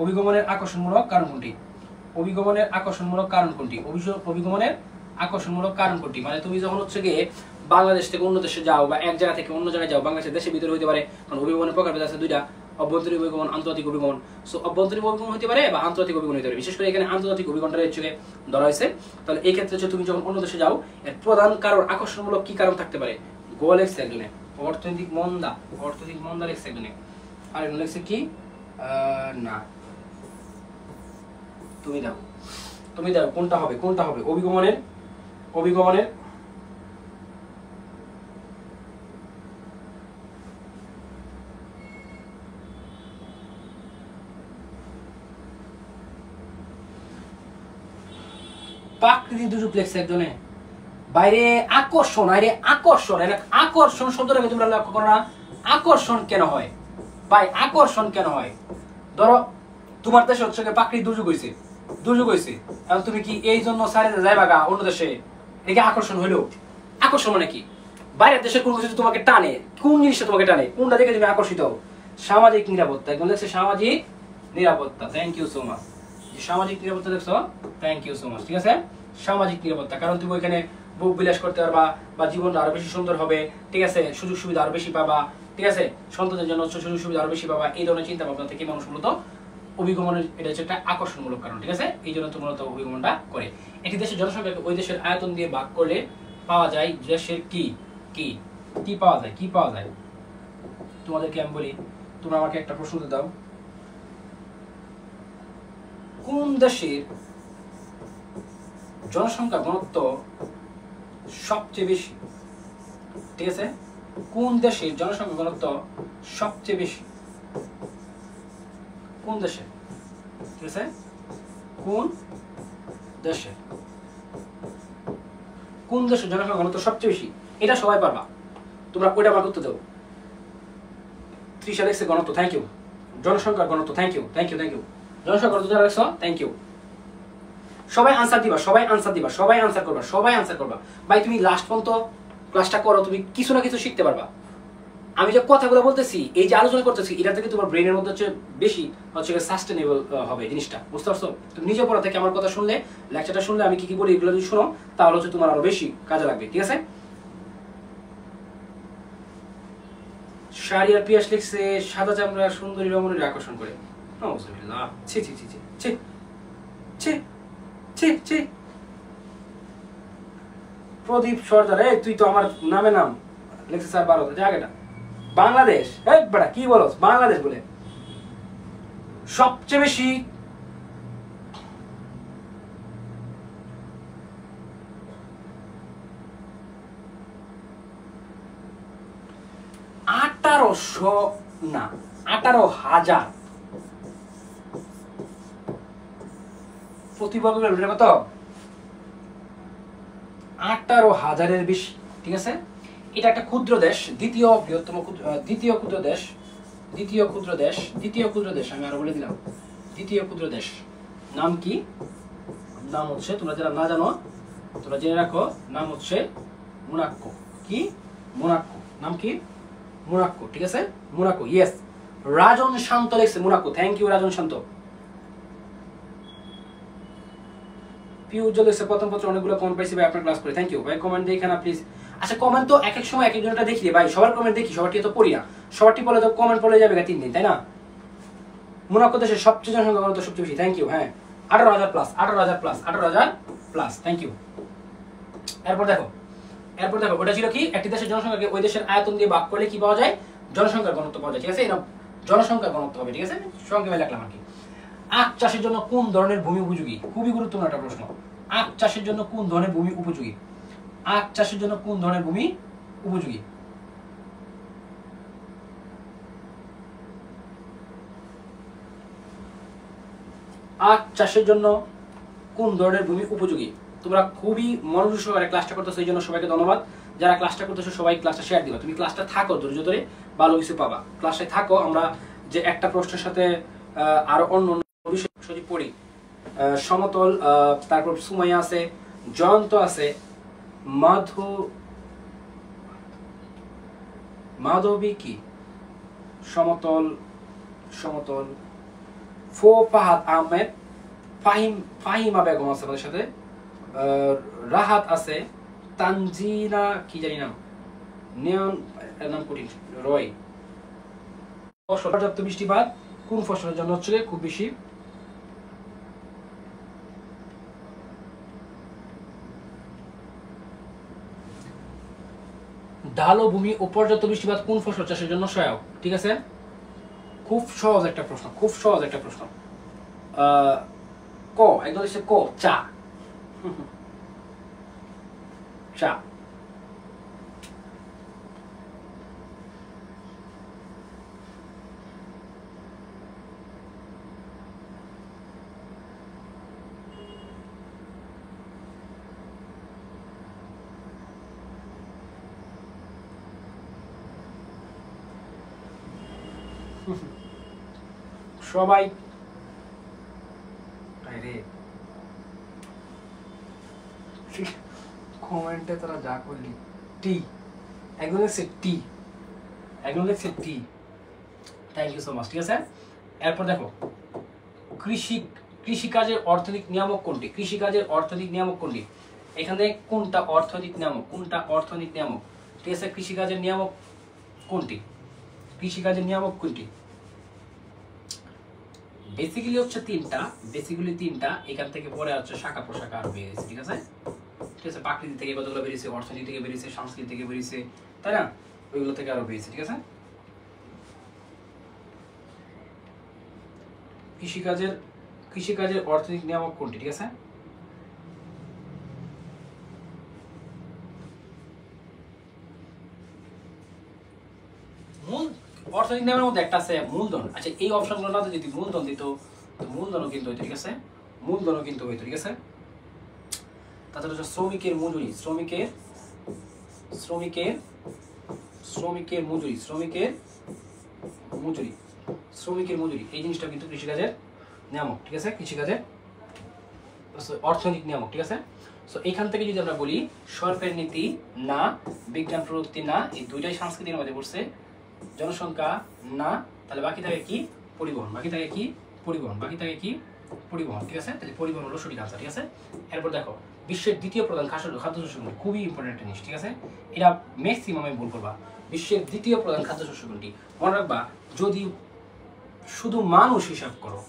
অভিগমনের আকর্ষণমূলক কারণ কোনটি? অভিগমনের আকর্ষণমূলক কারণ কোনটি? অভিগমনের আকর্ষণমূলক কারণ কোনটি? মানে তুমি যখন হচ্ছে গিয়ে বাংলাদেশ থেকে অন্য দেশে যাও বা এক জায়গা থেকে অন্য জায়গায় যাও, বাংলাদেশের দেশের ভিতরে হইতে পারে, কারণ অভিগমনের প্রকারভেদ আছে দুইটা, অভ্যন্তরীণ অভিগমন, আন্তর্জাতিক অভিগমন। সো অভ্যন্তরীণ অভিগমন হতে পারে বা আন্তর্জাতিক অভিগমন হতে পারে। বিশেষ করে এখানে আন্তর্জাতিক অভিগমনটা হচ্ছে ধরা হয়েছে। তাহলে এই ক্ষেত্রে হচ্ছে তুমি যখন অন্য দেশে যাও, এর প্রধান কারণ আকর্ষণমূলক কি কারণ থাকতে পারে? গোল লেখছে একজনে অর্থনৈতিক মন্দা, অর্থনৈতিক মন্দা লেখছে একজনে। আর একজন লেখছে কি না, তুমি দাও, তুমি দাও কোনটা হবে, কোনটা হবে? অভিগমনের প্রাকৃতিক দুর্যোগ লেখছে একজনে। বাইরে আকর্ষণ, আরে আকর্ষণ, আকর্ষণ শব্দটাকে তোমরা লক্ষ্য করো না? আকর্ষণ কেন হয় ভাই? আকর্ষণ কেন হয়? ধরো তোমার দেশে হচ্ছে প্রাকৃতিক দুর্যোগ হয়েছে, এখন তুমি কি এই জন্য সাইরে যাইবা গা অন্য দেশে? এটা আকর্ষণ হইলো? আকর্ষণ মানে কি? বাইরের দেশের কোন কিছু তোমাকে টানে, কোন জিনিসটা তোমাকে টানে, কোনটা দেখে তুমি আকর্ষিত হও? সামাজিক নিরাপত্তা। একদম দেখছে সামাজিক নিরাপত্তা, থ্যাংক ইউ সো মাচ। সামাজিক নিরাপত্তা দেখছো, থ্যাংক ইউ সো মাচ, ঠিক আছে। সামাজিক নিরাপত্তা, কারণ তুমি ওইখানে বুক বিলাস করতে পারবা বা জীবনটা আরো বেশি সুন্দর হবে, ঠিক আছে, সুযোগ সুবিধা আরো বেশি পাবা, ঠিক আছে, সন্তানদের জন্য সুযোগ সুবিধা আরো বেশি পাবা। এই ধরনের চিন্তা ভাবনা থেকে মানুষ মূলত অভিগমনের, এটা হচ্ছে একটা আকর্ষণমূলক কারণ, ঠিক আছে। এই জন্য মূলত অভিগমনটা করে। একটি দেশের জনসংখ্যাকে ওই দেশের আয়তন দিয়ে ভাগ করলে পাওয়া যায় দেশের কি কি কি পাওয়া যায়, কি পাওয়া যায়? তোমাদেরকে আমি বলি, তোমরা আমাকে একটা প্রশ্ন দাও, কোন দেশের জনসংখ্যা ঘনত্ব সবচেয়ে বেশি? ঠিক আছে, কোন দেশের জনসংখ্যা ঘনত্ব সবচেয়ে বেশি? কোন দেশে? ঠিক আছে, কোন দেশে, কোন দেশের জনসংখ্যা ঘনত্ব সবচেয়ে বেশি? এটা সবাই পারবা, তোমরা ওইটা আমার করতে দাও। 30 লেখছে ঘনত্ব, থ্যাংক ইউ। জনসংখ্যার ঘনত্ব, thank you, thank you, thank you. জনসংখ্যা ঘনত্ব যারা লেখছো, থ্যাংক ইউ। সবাই আনসার দিবা, সবাই আনসার দিবা, সবাই আনসার করবা, সবাই আনসার করবা। ভাই তুমি লাস্ট পর্যন্ত ক্লাসটা করো, তুমি কিছু না কিছু শিখতে পারবা। আমি যে কথাগুলো বলতেছি, এই যে আলোচনা করতেছি, এটা থেকে তোমার ব্রেনের মধ্যে হচ্ছে বেশি হচ্ছে সাস্টেনেবল হবে জিনিসটা, বুঝতে পারছো? তুমি নিজে পড়া থেকে আমার কথা শুনলে, লেকচারটা শুনলে, আমি কি কি বলি এগুলো যদি শোনো, তাহলে হচ্ছে তোমার আরো বেশি কাজে লাগবে, ঠিক আছে। শাড়ি আর পিয়াস লিখছে সাদা চামড়া সুন্দরী রমণীর আকর্ষণ করে। নাউজুবিল্লাহ, ছি ছি ছি ছি ছি ছি ছি ছি। প্রদীপ সর্দার, এই তুই তো আমার নামে নাম লিখছে স্যার 12 জায়গাটা বাংলাদেশ। এই বেটা কি বলো, বাংলাদেশ বলে সবচেয়ে বেশি না 18,000 প্রতি বর্গ কিলোমিটার, কত? 18,000-এর বেশি, ঠিক আছে। এটা একটা ক্ষুদ্র দেশ, দ্বিতীয় বৃহত্তম দ্বিতীয় ক্ষুদ্র দেশ, আমি আরো বলে দিলাম, দ্বিতীয় ক্ষুদ্র দেশ। নাম কি? নাম হচ্ছে, তোমরা যারা না জানো তোমরা জেনে রাখো, নাম হচ্ছে মোনাকো। কি? মোনাকো। নাম কি? মোনাকো, ঠিক আছে, মোনাকো। ইয়েস, রাজন শান্ত লেখছে মোনাকো, থ্যাংক ইউ রাজন শান্ত। পিউজ্জ্বল লেখছে প্রথম পত্র অনেকগুলো কমেন্ট পাইছি ভাই আপনার ক্লাস করে, থ্যাংক ইউ ভাই। কমেন্ট দেখে না প্লিজ। আচ্ছা কমেন্ট তো এক এক সময় এক একজনটা দেখি ভাই, সবার কমেন্ট দেখি, সবারটি তো পড়ি না, সবারটি পড়লে তো কমেন্ট পড়লে যাবে 3 দিন, তাই না? মোনাকো দেশের সবচেয়ে জনসংখ্যা ঘনত্ব সবচেয়ে বেশি, থ্যাংক ইউ। হ্যাঁ 18,000 প্লাস, 18,000 প্লাস, থ্যাংক ইউ। এরপর দেখো ওটা ছিল কি? একটি দেশের জনসংখ্যাকে ওই দেশের আয়তন দিয়ে ভাগ করলে কি পাওয়া যায়? জনসংখ্যার ঘনত্ব পাওয়া যায়, ঠিক আছে। এটা জনসংখ্যার ঘনত্ব হবে, ঠিক আছে। সংক্ষেপে লিখলাম আর কি। আখ চাষের জন্য কোন ধরনের ভূমি উপযোগী? খুবই গুরুত্বপূর্ণ একটা প্রশ্ন। আখ চাষের জন্য কোন ধরনের ভূমি উপযোগী? আখ চাষের জন্য কোন ধরনের ভূমি উপযোগী? আখ চাষের জন্য কোন ধরনের ভূমি উপযোগী? তোমরা খুবই মনোযোগ সহকারে ক্লাসটা করতেছো, এই জন্য সবাইকে ধন্যবাদ। যারা ক্লাসটা করতেছো সবাই ক্লাসটা শেয়ার দিবা। তুমি ক্লাসটা থাকো, ধৈর্য ধরে ভালো কিছু পাবা। ক্লাসে থাকো, আমরা যে একটা প্রশ্নের সাথে আরো অন্য বিষয় সজি পড়ি। সমতল, তারপর সুমাইয়া আছে, জয়ন্ত আছে, মাধবী কি সমতল, সমতল ফাহাদ আহমেদ, ফাহিমা বেগম আছে আমাদের সাথে, রাহাত আছে, তানজিনা কি জানি নাম, নেয়ন নাম কঠিন, রয়। পর্যাপ্ত বৃষ্টিপাত কোন ফসলের জন্য হচ্ছে খুব বেশি? ঢালু ভূমি ও পর্যাপ্ত বৃষ্টিপাত কোন ফসল চাষের জন্য সহায়ক? ঠিক আছে, খুব সহজ একটা প্রশ্ন, খুব সহজ একটা প্রশ্ন। ক একদম হচ্ছে ক, চা। চা। সবাই কমেন্টে তারা যা করলি, টি একদম লিখছে টি, একদম লিখছে টি। Thank you so much. ঠিক আছে, এরপর দেখো কৃষিকাজের অর্থনৈতিক নিয়ামক কোনটি? কৃষিকাজের অর্থনৈতিক নিয়ামক কোনটি? এখানে কোনটা অর্থনৈতিক নিয়ামক, কোনটা অর্থনৈতিক নিয়ামক? ঠিক আছে, কৃষিকাজের নিয়ামক কোনটি? কৃষিকাজের নিয়ামক কোনটি? বেসিক্যালি হচ্ছে তিনটা, বেসিক্যালি তিনটা। এখান থেকে পরে হচ্ছে শাখা প্রশাখা আরো বেরিয়েছে। ঠিক আছে, ঠিক আছে, প্রাকৃতিক থেকে কতগুলো বেরিয়েছে, অর্থনীতি থেকে বেরিয়েছে, সংস্কৃতি থেকে বেরিয়েছে, তাই না? ওইগুলো থেকে আরো বেরিয়েছে। ঠিক আছে, কৃষিকাজের অর্থনৈতিক নিয়ামক কোনটি? ঠিক আছে, মূল অর্থনৈতিক নিয়মের মধ্যে একটা আছে মূলধন। আচ্ছা, এই অপশনগুলো না যদি মূলধন দিত, মূলধনও কিন্তু হইতো। ঠিক আছে, মূলধনও কিন্তু হইতো। ঠিক আছে, তাছাড়া হচ্ছে শ্রমিকের মজুরি, শ্রমিকের মজুরি এই জিনিসটা কিন্তু কৃষিকাজের নিয়ামক। ঠিক আছে, কৃষিকাজের অর্থনৈতিক নিয়ামক। ঠিক আছে, সো এখান থেকে যদি আমরা বলি সরকারি নীতি না, বিজ্ঞান প্রযুক্তি না, এই দুইটাই সংস্কৃতির মধ্যে পড়ছে, জনসংখ্যা না, তাহলে বাকি থাকে কি? পরিবহন। বাকি থাকে কি? পরিবহন। বাকি থাকে কি? পরিবহন। ঠিক আছে, তাহলে পরিবহন হলো সঠিক আনসার। ঠিক আছে, এরপর দেখো বিশ্বের দ্বিতীয় প্রধান খাদ্যশস্য কোনটি? খুবই ইম্পর্টেন্ট জিনিস। ঠিক আছে, এটা ম্যাক্সিমাম ভুল করবা। বিশ্বের দ্বিতীয় প্রধান খাদ্যশস্য কোনটি? মনে রাখবা, যদি শুধু মানুষ হিসাব করো,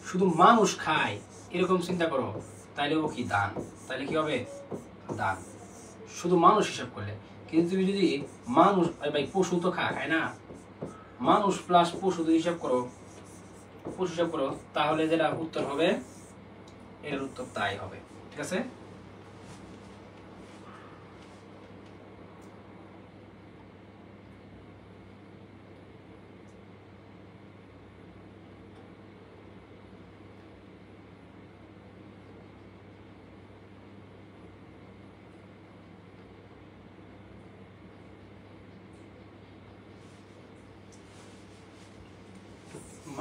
শুধু মানুষ খায় এরকম চিন্তা করো, তাইলে ও কি দান, তাইলে কি হবে? দান, শুধু মানুষ হিসাব করলে। কিন্তু তুমি যদি মানুষ, ভাই পশু তো খায় না, মানুষ প্লাস পশু হিসাব করো, পশু হিসাব করো, তাহলে যেটা উত্তর হবে, এর উত্তর তাই হবে। ঠিক আছে,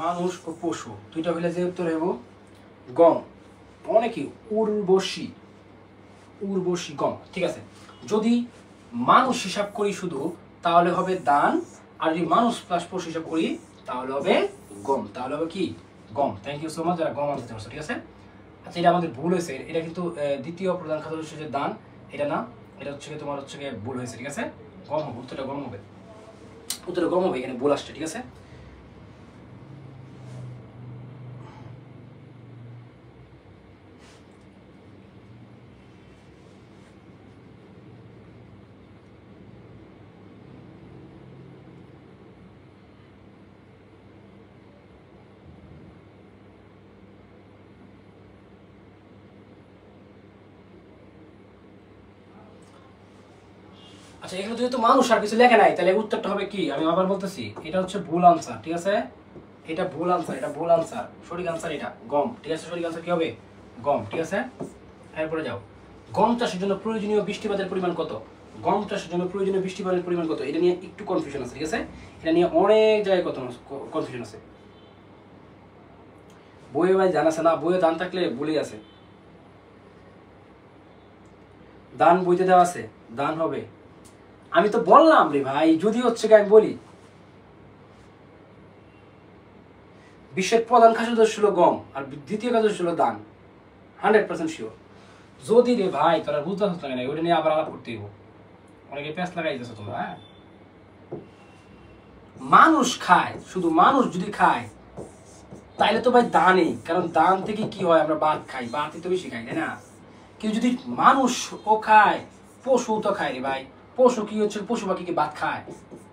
মানুষ ও পশু দুইটা হইলে যে উত্তর হইব গম। অনেকে উর্বশী গম। ঠিক আছে, যদি মানুষ হিসাব করি শুধু, তাহলে হবে দান, আর যদি মানুষ প্লাস পশু হিসাব করি তাহলে হবে গম, তাহলে হবে কি? গম। থ্যাংক ইউ সো মাচ যারা গম আনতে চাচ্ছ। ঠিক আছে, আচ্ছা এটা আমাদের ভুল হয়েছে, এটা কিন্তু দ্বিতীয় প্রধান খাদ্যশস্য যে দান, এটা না, এটা হচ্ছে তোমার হচ্ছে ভুল হয়েছে। ঠিক আছে, গম হবে, উত্তরটা গম হবে, উত্তরটা গম হবে, এখানে ভুল আসছে। ঠিক আছে, আচ্ছা এখানে যেহেতু মানুষ আর কিছু লেখা নাই, তাহলে উত্তরটা হবে কি? আমি আবার বলতেছি, এটা হচ্ছে ভুল আনসার। ঠিক আছে, এটা ভুল আনসার, এটা ভুল আনসার, সঠিক আনসার এটা গম। ঠিক আছে, সঠিক আনসার কি হবে? গম। ঠিক আছে, এরপরে যাও, গম চাষের জন্য প্রয়োজনীয় বৃষ্টিপাতের পরিমাণ কত? গম চাষের জন্য প্রয়োজনীয় বৃষ্টিপাতের পরিমাণ কত, এটা নিয়ে একটু কনফিউশন আছে, ঠিক আছে? এটা নিয়ে অনেক জায়গায় কত কনফিউশন আছে। বইয়ে ভাই জানা আছে না, বইয়ে দান থাকলে বলেই আছে, দান বইতে দেওয়া আছে, দান হবে। আমি তো বললাম রে ভাই, যদি হচ্ছে আমি বলি বিশ্বের প্রধান খাদ্য ছিল গম, আর দ্বিতীয় খাদ্য ছিল দান, 100% শিওর। যদি রে ভাই তোরা বুঝতে পারছ না, ওটা নিয়ে আবার আলাপ করতে হইব, অনেকে প্যাঁচ লাগাইতেছ তোমরা। হ্যাঁ, মানুষ খায়, শুধু মানুষ যদি খায় তাইলে তো ভাই দানই, কারণ দান থেকে কি হয়, আমরা ভাত খাই, ভাতই তো বেশি খাই, তাই না? কিন্তু যদি মানুষ ও খায়, পশু তো খায় রে ভাই, পশু কি হচ্ছে, পশু পাখি কি ভাত খায়?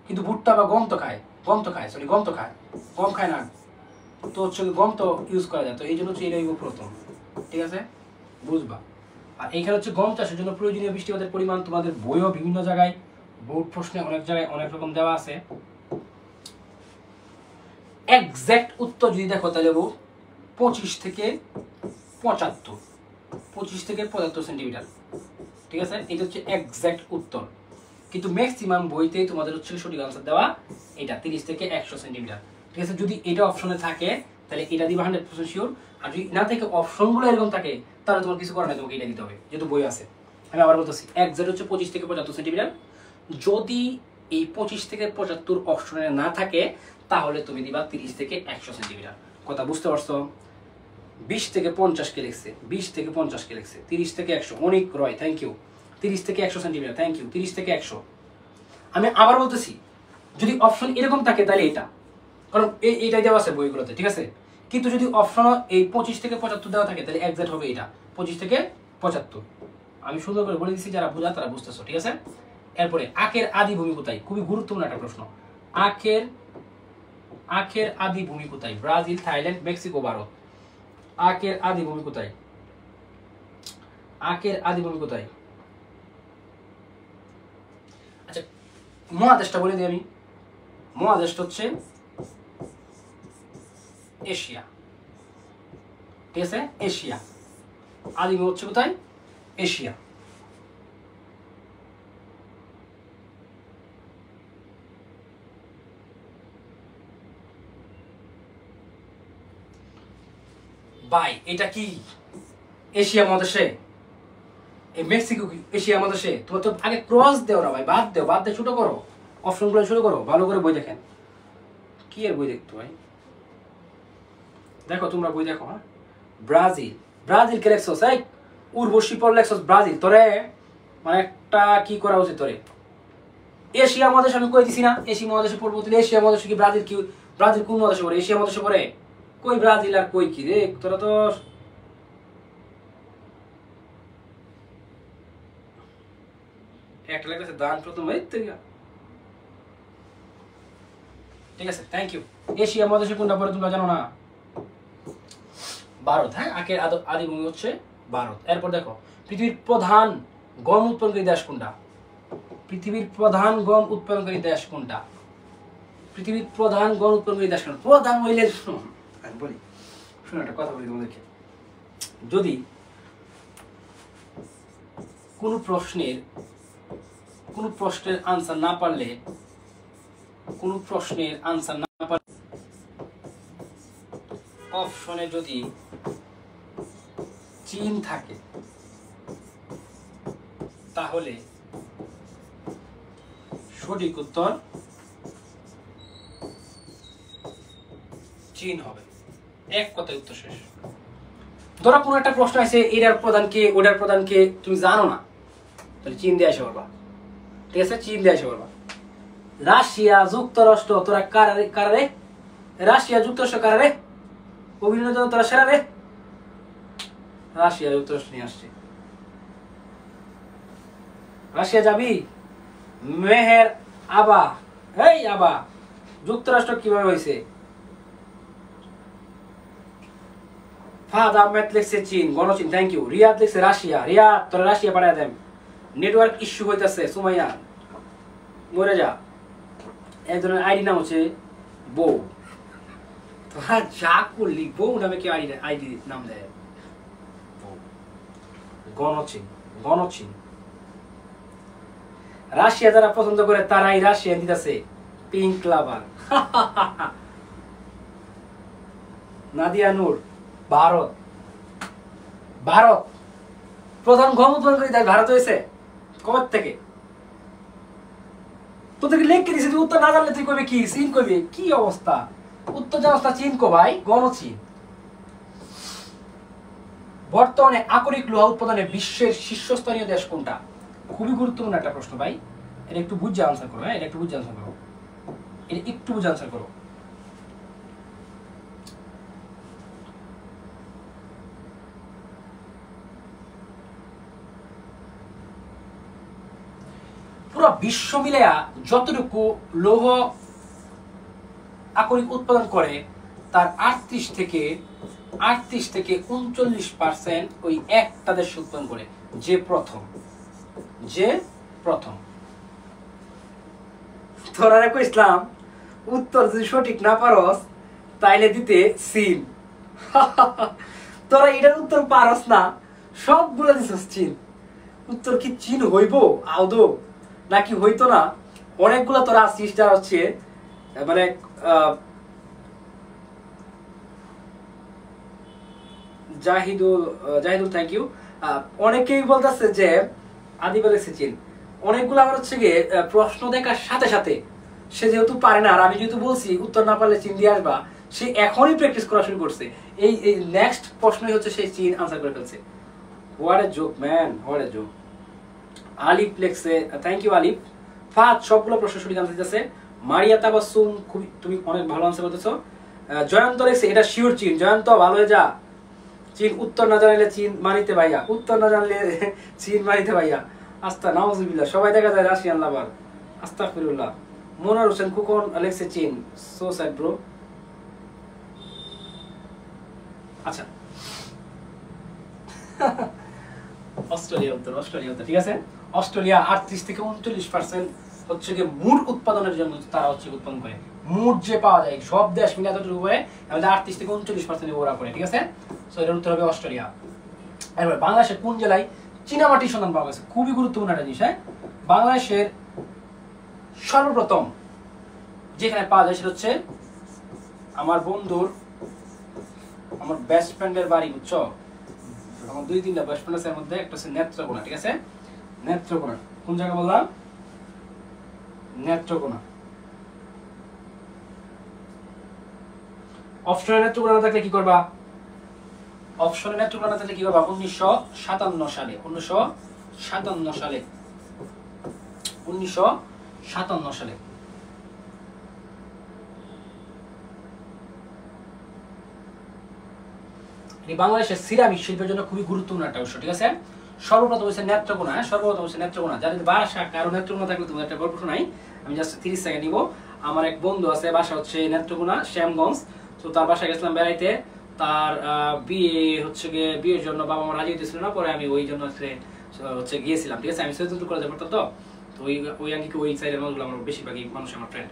কিন্তু ভুট্টা বা গম তো খায়, গম তো খায়, সরি গম তো খায়, গম খায় না, তো হচ্ছে গম তো ইউজ করা যায়, তো এই জন্য হচ্ছে এটাই প্রথম, ঠিক আছে, বুঝবা। আর এইখানে হচ্ছে গম চাষের জন্য প্রয়োজনীয় বৃষ্টিপাতের পরিমাণ তোমাদের বইও বিভিন্ন জায়গায়, বোর্ড প্রশ্নে অনেক জায়গায় অনেক রকম দেওয়া আছে। এক্সাক্ট উত্তর যদি দেখো তাহলে 25 থেকে 75, 25 থেকে 75 সেন্টিমিটার, ঠিক আছে? এটা হচ্ছে এক্সাক্ট উত্তর, কিন্তু ম্যাক্সিমাম বইতেই তোমাদের হচ্ছে সঠিক আনসার দেওয়া এটা 30 থেকে 100 সেন্টিমিটার, ঠিক আছে? যদি এটা অপশনে থাকে তাহলে এটা দিবা 100% শিওর, আর যদি না থাকে অপশনগুলো এরকম থাকে তাহলে তোমার কিছু করার নাই, তোমাকে এটা দিতে হবে, যেহেতু বই আছে। আমি আবার বলতেছি, এক্সাক্ট হচ্ছে 25 থেকে 75 সেন্টিমিটার। যদি এই 25 থেকে 75 অপশনে না থাকে তাহলে তুমি দিবা 30 থেকে 100 সেন্টিমিটার। কথা বুঝতে পারছো? 20 থেকে 50 কে লিখছে, 20 থেকে 50 কে লিখছে, 30 থেকে 100, অনেক রয়, থ্যাংক ইউ। 30 থেকে 100 সেন্টিমিটার, থ্যাংক ইউ, 30 থেকে 100। আমি আবার বলতেছি, যদি অপশন এরকম থাকে তাহলে এটা, কারণ এইটাই দেওয়া আছে বইগুলোতে, ঠিক আছে? কিন্তু যদি অপশন এই 25 থেকে 75 দেওয়া থাকে তাহলে এক্সাক্ট হবে এটা 25 থেকে 75। আমি সুন্দর করে বলে দিচ্ছি, যারা বোঝা তারা বুঝতেছো, ঠিক আছে? এরপরে আখের আদি ভূমি কোথায়, খুবই গুরুত্বপূর্ণ একটা প্রশ্ন। আখের আদি ভূমি কোথায়? Brazil, Thailand, Mexico, Bharat. আখের আদি ভূমি কোথায়? আখের আদি ভূমি কোথায়? আচ্ছা, মহাদেশটা বলে দিই আমি। মহাদেশটা হচ্ছে এশিয়া, ঠিক আছে? এশিয়া আদি ভূমি হচ্ছে কোথায়? এশিয়া। ভাই এটা কি এশিয়া মহাদেশে? এই মেক্সিকো কি এশিয়া মহাদেশে? তোমার তো আগে ক্রস দেও না ভাই, বাদ দেও, বাদ দিয়ে ছোট করো, অপশনগুলো ছোট করো, ভালো করে বই দেখেন। কি এর বই দেখতো ভাই, দেখো তোমরা বই দেখো। হ্যাঁ, ব্রাজিল, ব্রাজিল কে লেখছস? এই উর্বশী পর লেখছস ব্রাজিল, তোরে মানে একটা কি করা উচিত তোরে। এশিয়া মহাদেশ আমি কই দিছি না, এশিয়া মহাদেশে পড়বো, তাহলে এশিয়া মহাদেশে কি ব্রাজিল, কি ব্রাজিল কোন মহাদেশে পড়ে? এশিয়া মহাদেশে পড়ে। কই ব্রাজিল আর কই কি রে, তোরা তো একটা লেখা আছে দান প্রথম, ঠিক আছে, থ্যাংক ইউ। এশিয়া মহাদেশে কোনটা পড়ে তোমরা জানো না? ভারত। হ্যাঁ, আখের আদিভূমি হচ্ছে ভারত। এরপর দেখো, পৃথিবীর প্রধান গম উৎপাদনকারী দেশ কোনটা? পৃথিবীর প্রধান গম উৎপাদনকারী দেশ কোনটা? পৃথিবীর প্রধান গম উৎপাদনকারী দেশ কোনটা? প্রধান হইলে আমি বলি, শুনো একটা কথা বলি তোমাদেরকে। যদি কোনো প্রশ্নের আনসার না পারলে, অপশনে যদি চীন থাকে তাহলে সঠিক উত্তর চীন হবে। এক কথায় উত্তর শেষ। ধরো কোনো একটা প্রশ্ন আছে, এটার প্রধান কে, ওটার প্রধান কে, তুমি জানো না, তাহলে চীন দিয়ে আসে পারবা, ঠিক আছে? চীন দিয়ে আসে পারবা। রাশিয়া, যুক্তরাষ্ট্র, তোরা কারারে? রাশিয়া, যুক্তরাষ্ট্র কারারে? অভিনন্দন, তোরা সেরা রে। রাশিয়া, যুক্তরাষ্ট্র নিয়ে আসছে। রাশিয়া যাবি? মেহের আবা, এই আবা, যুক্তরাষ্ট্র কিভাবে হয়েছে? ফাহাদ আহমেদ লিখছে চীন, গণচীন, থ্যাংক ইউ। রিয়াদ লিখছে রাশিয়া, রিয়াদ তোরা রাশিয়া পাঠায় দেন। নেটওয়ার্ক ইস্যু হইতেছে, সুমাইয়া মরে যা। একজনের আইডি নাম হচ্ছে বউ, তোরা যা করলি, বউ নামে কেউ আইডি নাম দেয়? গণচীন, গণচীন। রাশিয়া যারা পছন্দ করে তারাই রাশিয়ান দিতেছে পিঙ্ক লাভার। নাদিয়া নূর ভারত, ভারত প্রধান গম উৎপাদন করে তাই ভারত হয়েছে কবে থেকে? তোদেরকে লেখকে দিয়েছে, উত্তর না জানলে তুই কবি কি চীন কবি? কি অবস্থা, উত্তর জানাস না চীন কো ভাই, গণ চীন। বর্তমানে আকরিক লোহা উৎপাদনে বিশ্বের শীর্ষস্থানীয় দেশ কোনটা? খুবই গুরুত্বপূর্ণ একটা প্রশ্ন ভাই, এটা একটু বুঝে আনসার করো। হ্যাঁ, এটা একটু বুঝে আনসার করো, এটা একটু বুঝে আনসার করো। পুরো বিশ্ব মিলেয়া যতটুকু লৌহ আকরিক উৎপাদন করে তার 38 থেকে 39% ওই একটা দেশ উৎপাদন করে, যে প্রথম। তোরা ইসলাম উত্তর যদি সঠিক না পারস তাইলে দিতে চীন। তোরা এটার উত্তর পারস না, সবগুলো দিছস চীন। উত্তর কি চীন হইব আদৌ নাকি হইতো না? অনেকগুলো তোরা আসছিস যারা হচ্ছে মানে জাহিদুল থ্যাংক ইউ। অনেকেই বলতেছে যে আদি বলেছে চীন। অনেকগুলো আবার হচ্ছে গিয়ে প্রশ্ন দেখার সাথে সাথে সে যেহেতু পারে না, আর আমি যেহেতু বলছি উত্তর না পারলে চীন দিয়ে আসবা, সে এখনই প্র্যাকটিস করা শুরু করছে। এই নেক্সট প্রশ্নই হচ্ছে সেই চীন আনসার করে ফেলছে। What a joke man, what a joke. আলিফ লেখছে, থ্যাংক ইউ আলিফ। ফাদ সবগুলো প্রশ্ন সঠিক আনসার দিতেছে। মারিয়া তাবাসসুম খুবই, তুমি অনেক ভালো আনসার করতেছো। জয়ন্ত লেখছে এটা শিওর চীন। জয়ন্ত ভালো হয়ে যা, চীন উত্তর না জানলে চীন মানিতে ভাইয়া, উত্তর না জানলে চীন মানিতে ভাইয়া। আস্তা নাউজুবিল্লাহ, সবাই দেখা যায় রাশিয়ান লাভার, আস্তাগফিরুল্লাহ। মনোয়ার হোসেন কুকন লেখছে চীন, সো স্যাড ব্রো। আচ্ছা অস্ট্রেলিয়া উত্তর, অস্ট্রেলিয়া উত্তর, ঠিক আছে। অস্ট্রেলিয়া 38 থেকে 39% হচ্ছে গিয়ে মুড উৎপাদনের জন্য তারা হচ্ছে উৎপাদন করে। মুড যে পাওয়া যায় সব দেশ মিলে এতটুকু করে, আমাদের 38 থেকে 39% ওরা করে, ঠিক আছে। সো এর উত্তর হবে অস্ট্রেলিয়া। এরপর বাংলাদেশের কোন জেলায় চীনামাটির সন্ধান পাওয়া গেছে? খুবই গুরুত্বপূর্ণ একটা জিনিস। হ্যাঁ, বাংলাদেশের সর্বপ্রথম যেখানে পাওয়া যায় সেটা হচ্ছে আমার বন্ধুর, আমার বেস্ট ফ্রেন্ডের বাড়ি, বুঝছো? আমার 2-3টা বেস্ট ফ্রেন্ড আছে, এর মধ্যে একটা হচ্ছে নেত্রকোনা, ঠিক আছে। নেত্রকোনা কোন জায়গা বললাম? নেত্রকোনা। অপশনে নেত্রকোনা না থাকলে কি করবা? অপশনে নেত্রকোনা না থাকলে কি করবা? 1957 সালে, 1957 সালে, 1957 সালে বাংলাদেশের সিরামিক শিল্পের জন্য খুবই গুরুত্বপূর্ণ একটা অংশ, ঠিক আছে। সর্বপ্রথম হচ্ছে নেত্রকোনা। সর্বপ্রথম হচ্ছে নেত্রকোনা। যাদের বাসা কারো নেত্রকোনা থাকলে তুমি একটা গল্প শোনাই, আমি জাস্ট 30 সেকেন্ড নিব। আমার এক বন্ধু আছে, বাসা হচ্ছে নেত্রকোনা, শ্যামগঞ্জ। তো তার বাসায় গেছিলাম বেড়াইতে। তার বিয়ে হচ্ছে গিয়ে, বিয়ের জন্য বাবা মা রাজি হইতেছিল না, পরে আমি ওই জন্য হচ্ছে গিয়েছিলাম, ঠিক আছে। আমি সৈয়দপুর কলেজে পড়তাম, তো ওই আঙ্গিকে ওই সাইডের মানুষগুলো আমার বেশিরভাগই মানুষ আমার ফ্রেন্ড।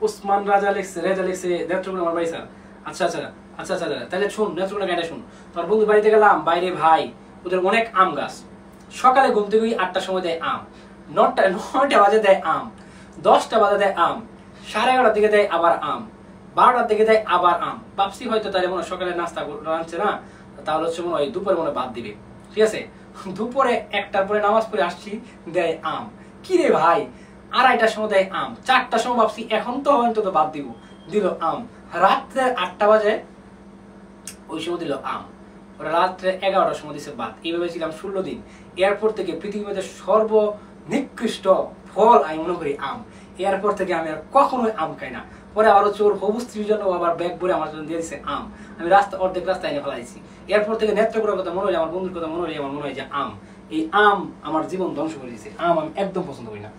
উসমান রেজা লিখছে নেত্রকোনা আমার বাড়ি স্যার। আচ্ছা আচ্ছা আচ্ছা আচ্ছা, তাহলে শুন নেত্রকোনা গাড়িটা শুন। তোর বন্ধু বাড়িতে গেলাম, বাইরে ভাই ওদের অনেক আম গাছ। সকালে ঘুম থেকে 8টার সময় দেয় আম, 9টা বাজে দেয় আম, 10টা বাজে দেয় আম, 11:30টার দিকে দেয় আবার আম, 12টার দিকে দেয় আবার আম। ভাবছি হয়তো তাহলে মনে হয় সকালে নাস্তা রাঁধছে না, তাহলে হচ্ছে মনে হয় দুপুরে মনে বাদ দিবে, ঠিক আছে। দুপুরে 1টার পরে নামাজ পড়ে আসছি, দেয় আম। কি রে ভাই, 2:30টার সময় দেয় আম, 4টার সময় ভাবছি এখন তো অন্তত বাদ দিব, দিল আম। রাত্রে 8টা বাজে ওই সময় দিল আম, ওরা রাত্রে 11টার সময় দিচ্ছে বাদ। এইভাবে ছিলাম 16 দিন। এরপর থেকে পৃথিবীর মধ্যে সর্বনিকৃষ্ট ফল আমি মনে করি আম। এরপর থেকে আমি আর কখনোই আম খাই না। পরে আবার হচ্ছে ওর হবু স্ত্রীর জন্য আবার ব্যাগ ভরে আমার জন্য দিয়ে দিচ্ছে আম। আমি অর্ধেক রাস্তায় এনে ফেলাইছি। এরপর থেকে নেত্রকোনার কথা মনে হলে, আমার বন্ধুর কথা মনে হলে আমার মনে হয় যে আম, এই আম আমার জীবন ধ্বংস করে দিয়েছে। আম আমি একদম পছন্দ করি না।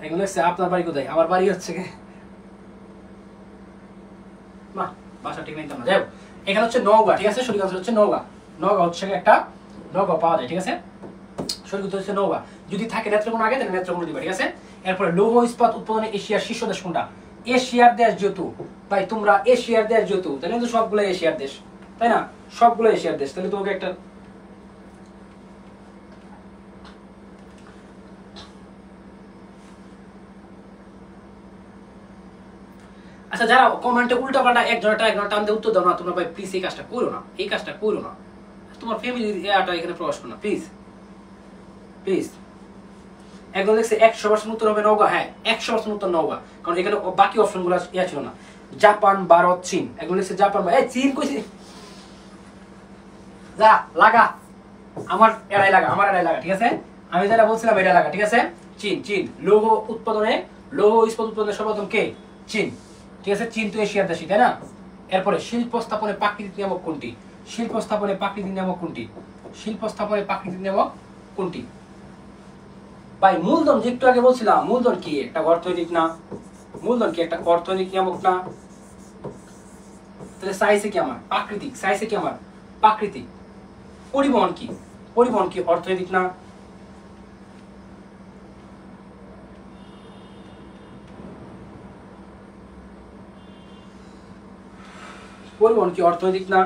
এগুলো হচ্ছে আপনার বাড়ি কোথায়? আমার বাড়ি হচ্ছে না, বাসা ঠিক নাই তো না। যাই হোক, এখানে হচ্ছে নওগাঁ, ঠিক আছে। সঠিক আনসার হচ্ছে নওগাঁ। নওগাঁ হচ্ছে একটা, নওগাঁ পাওয়া যায়, ঠিক আছে। সঠিক উত্তর হচ্ছে নওগাঁ। যদি থাকে নেত্রকোনা আগে, তাহলে নেত্রকোনা দিবা, ঠিক আছে। এরপরে লৌহ ইস্পাত উৎপাদনে এশিয়ার শীর্ষ দেশ কোনটা? এশিয়ার দেশ যেহেতু ভাই, তোমরা এশিয়ার দেশ যেহেতু, তাহলে কিন্তু সবগুলো এশিয়ার দেশ, তাই না? সবগুলো এশিয়ার দেশ, তাহলে তোমাকে একটা আচ্ছা, যারা কমেন্টে উল্টা পাল্টা একজনটা টান দিয়ে উত্তর দাও না তোমরা ভাই, প্লিজ এই কাজটা করো না, এই কাজটা করো না। তোমার ফ্যামিলির এয়াটা এখানে প্রকাশ করো না প্লিজ প্লিজ। একদম দেখছে 100% উত্তর হবে নওগাঁ। হ্যাঁ 100% উত্তর নওগাঁ, কারণ এখানে বাকি অপশনগুলো ইয়া ছিল না। জাপান, ভারত, চীন। একদম দেখছে জাপান, এই চীন কইছি, যা লাগা আমার এড়াই লাগা, আমার এড়াই লাগা, ঠিক আছে? আমি যেটা বলছিলাম এটা লাগা, ঠিক আছে? চীন, চীন লৌহ উৎপাদনে, লৌহ ইস্পাত উৎপাদনে সর্বপ্রথম কে? চীন, ঠিক আছে? চীন তো এশিয়ার দেশই, তাই না? এরপরে শিল্প স্থাপনে প্রাকৃতিক নিয়ামক কোনটি? শিল্প স্থাপনে প্রাকৃতিক নিয়ামক কোনটি? শিল্প স্থাপনে প্রাকৃতিক নিয়ামক কোনটি? ভাই মূলধন যে একটু আগে বলছিলাম, মূলধন কি একটা অর্থনৈতিক না? মূলধন কি একটা অর্থনৈতিক নিয়ামক না? তাহলে সাইজে কি আমার প্রাকৃতিক? সাইজে কি আমার প্রাকৃতিক? পরিবহন কি? পরিবহন কি অর্থনৈতিক না? পরিবহন কি অর্থনৈতিক না?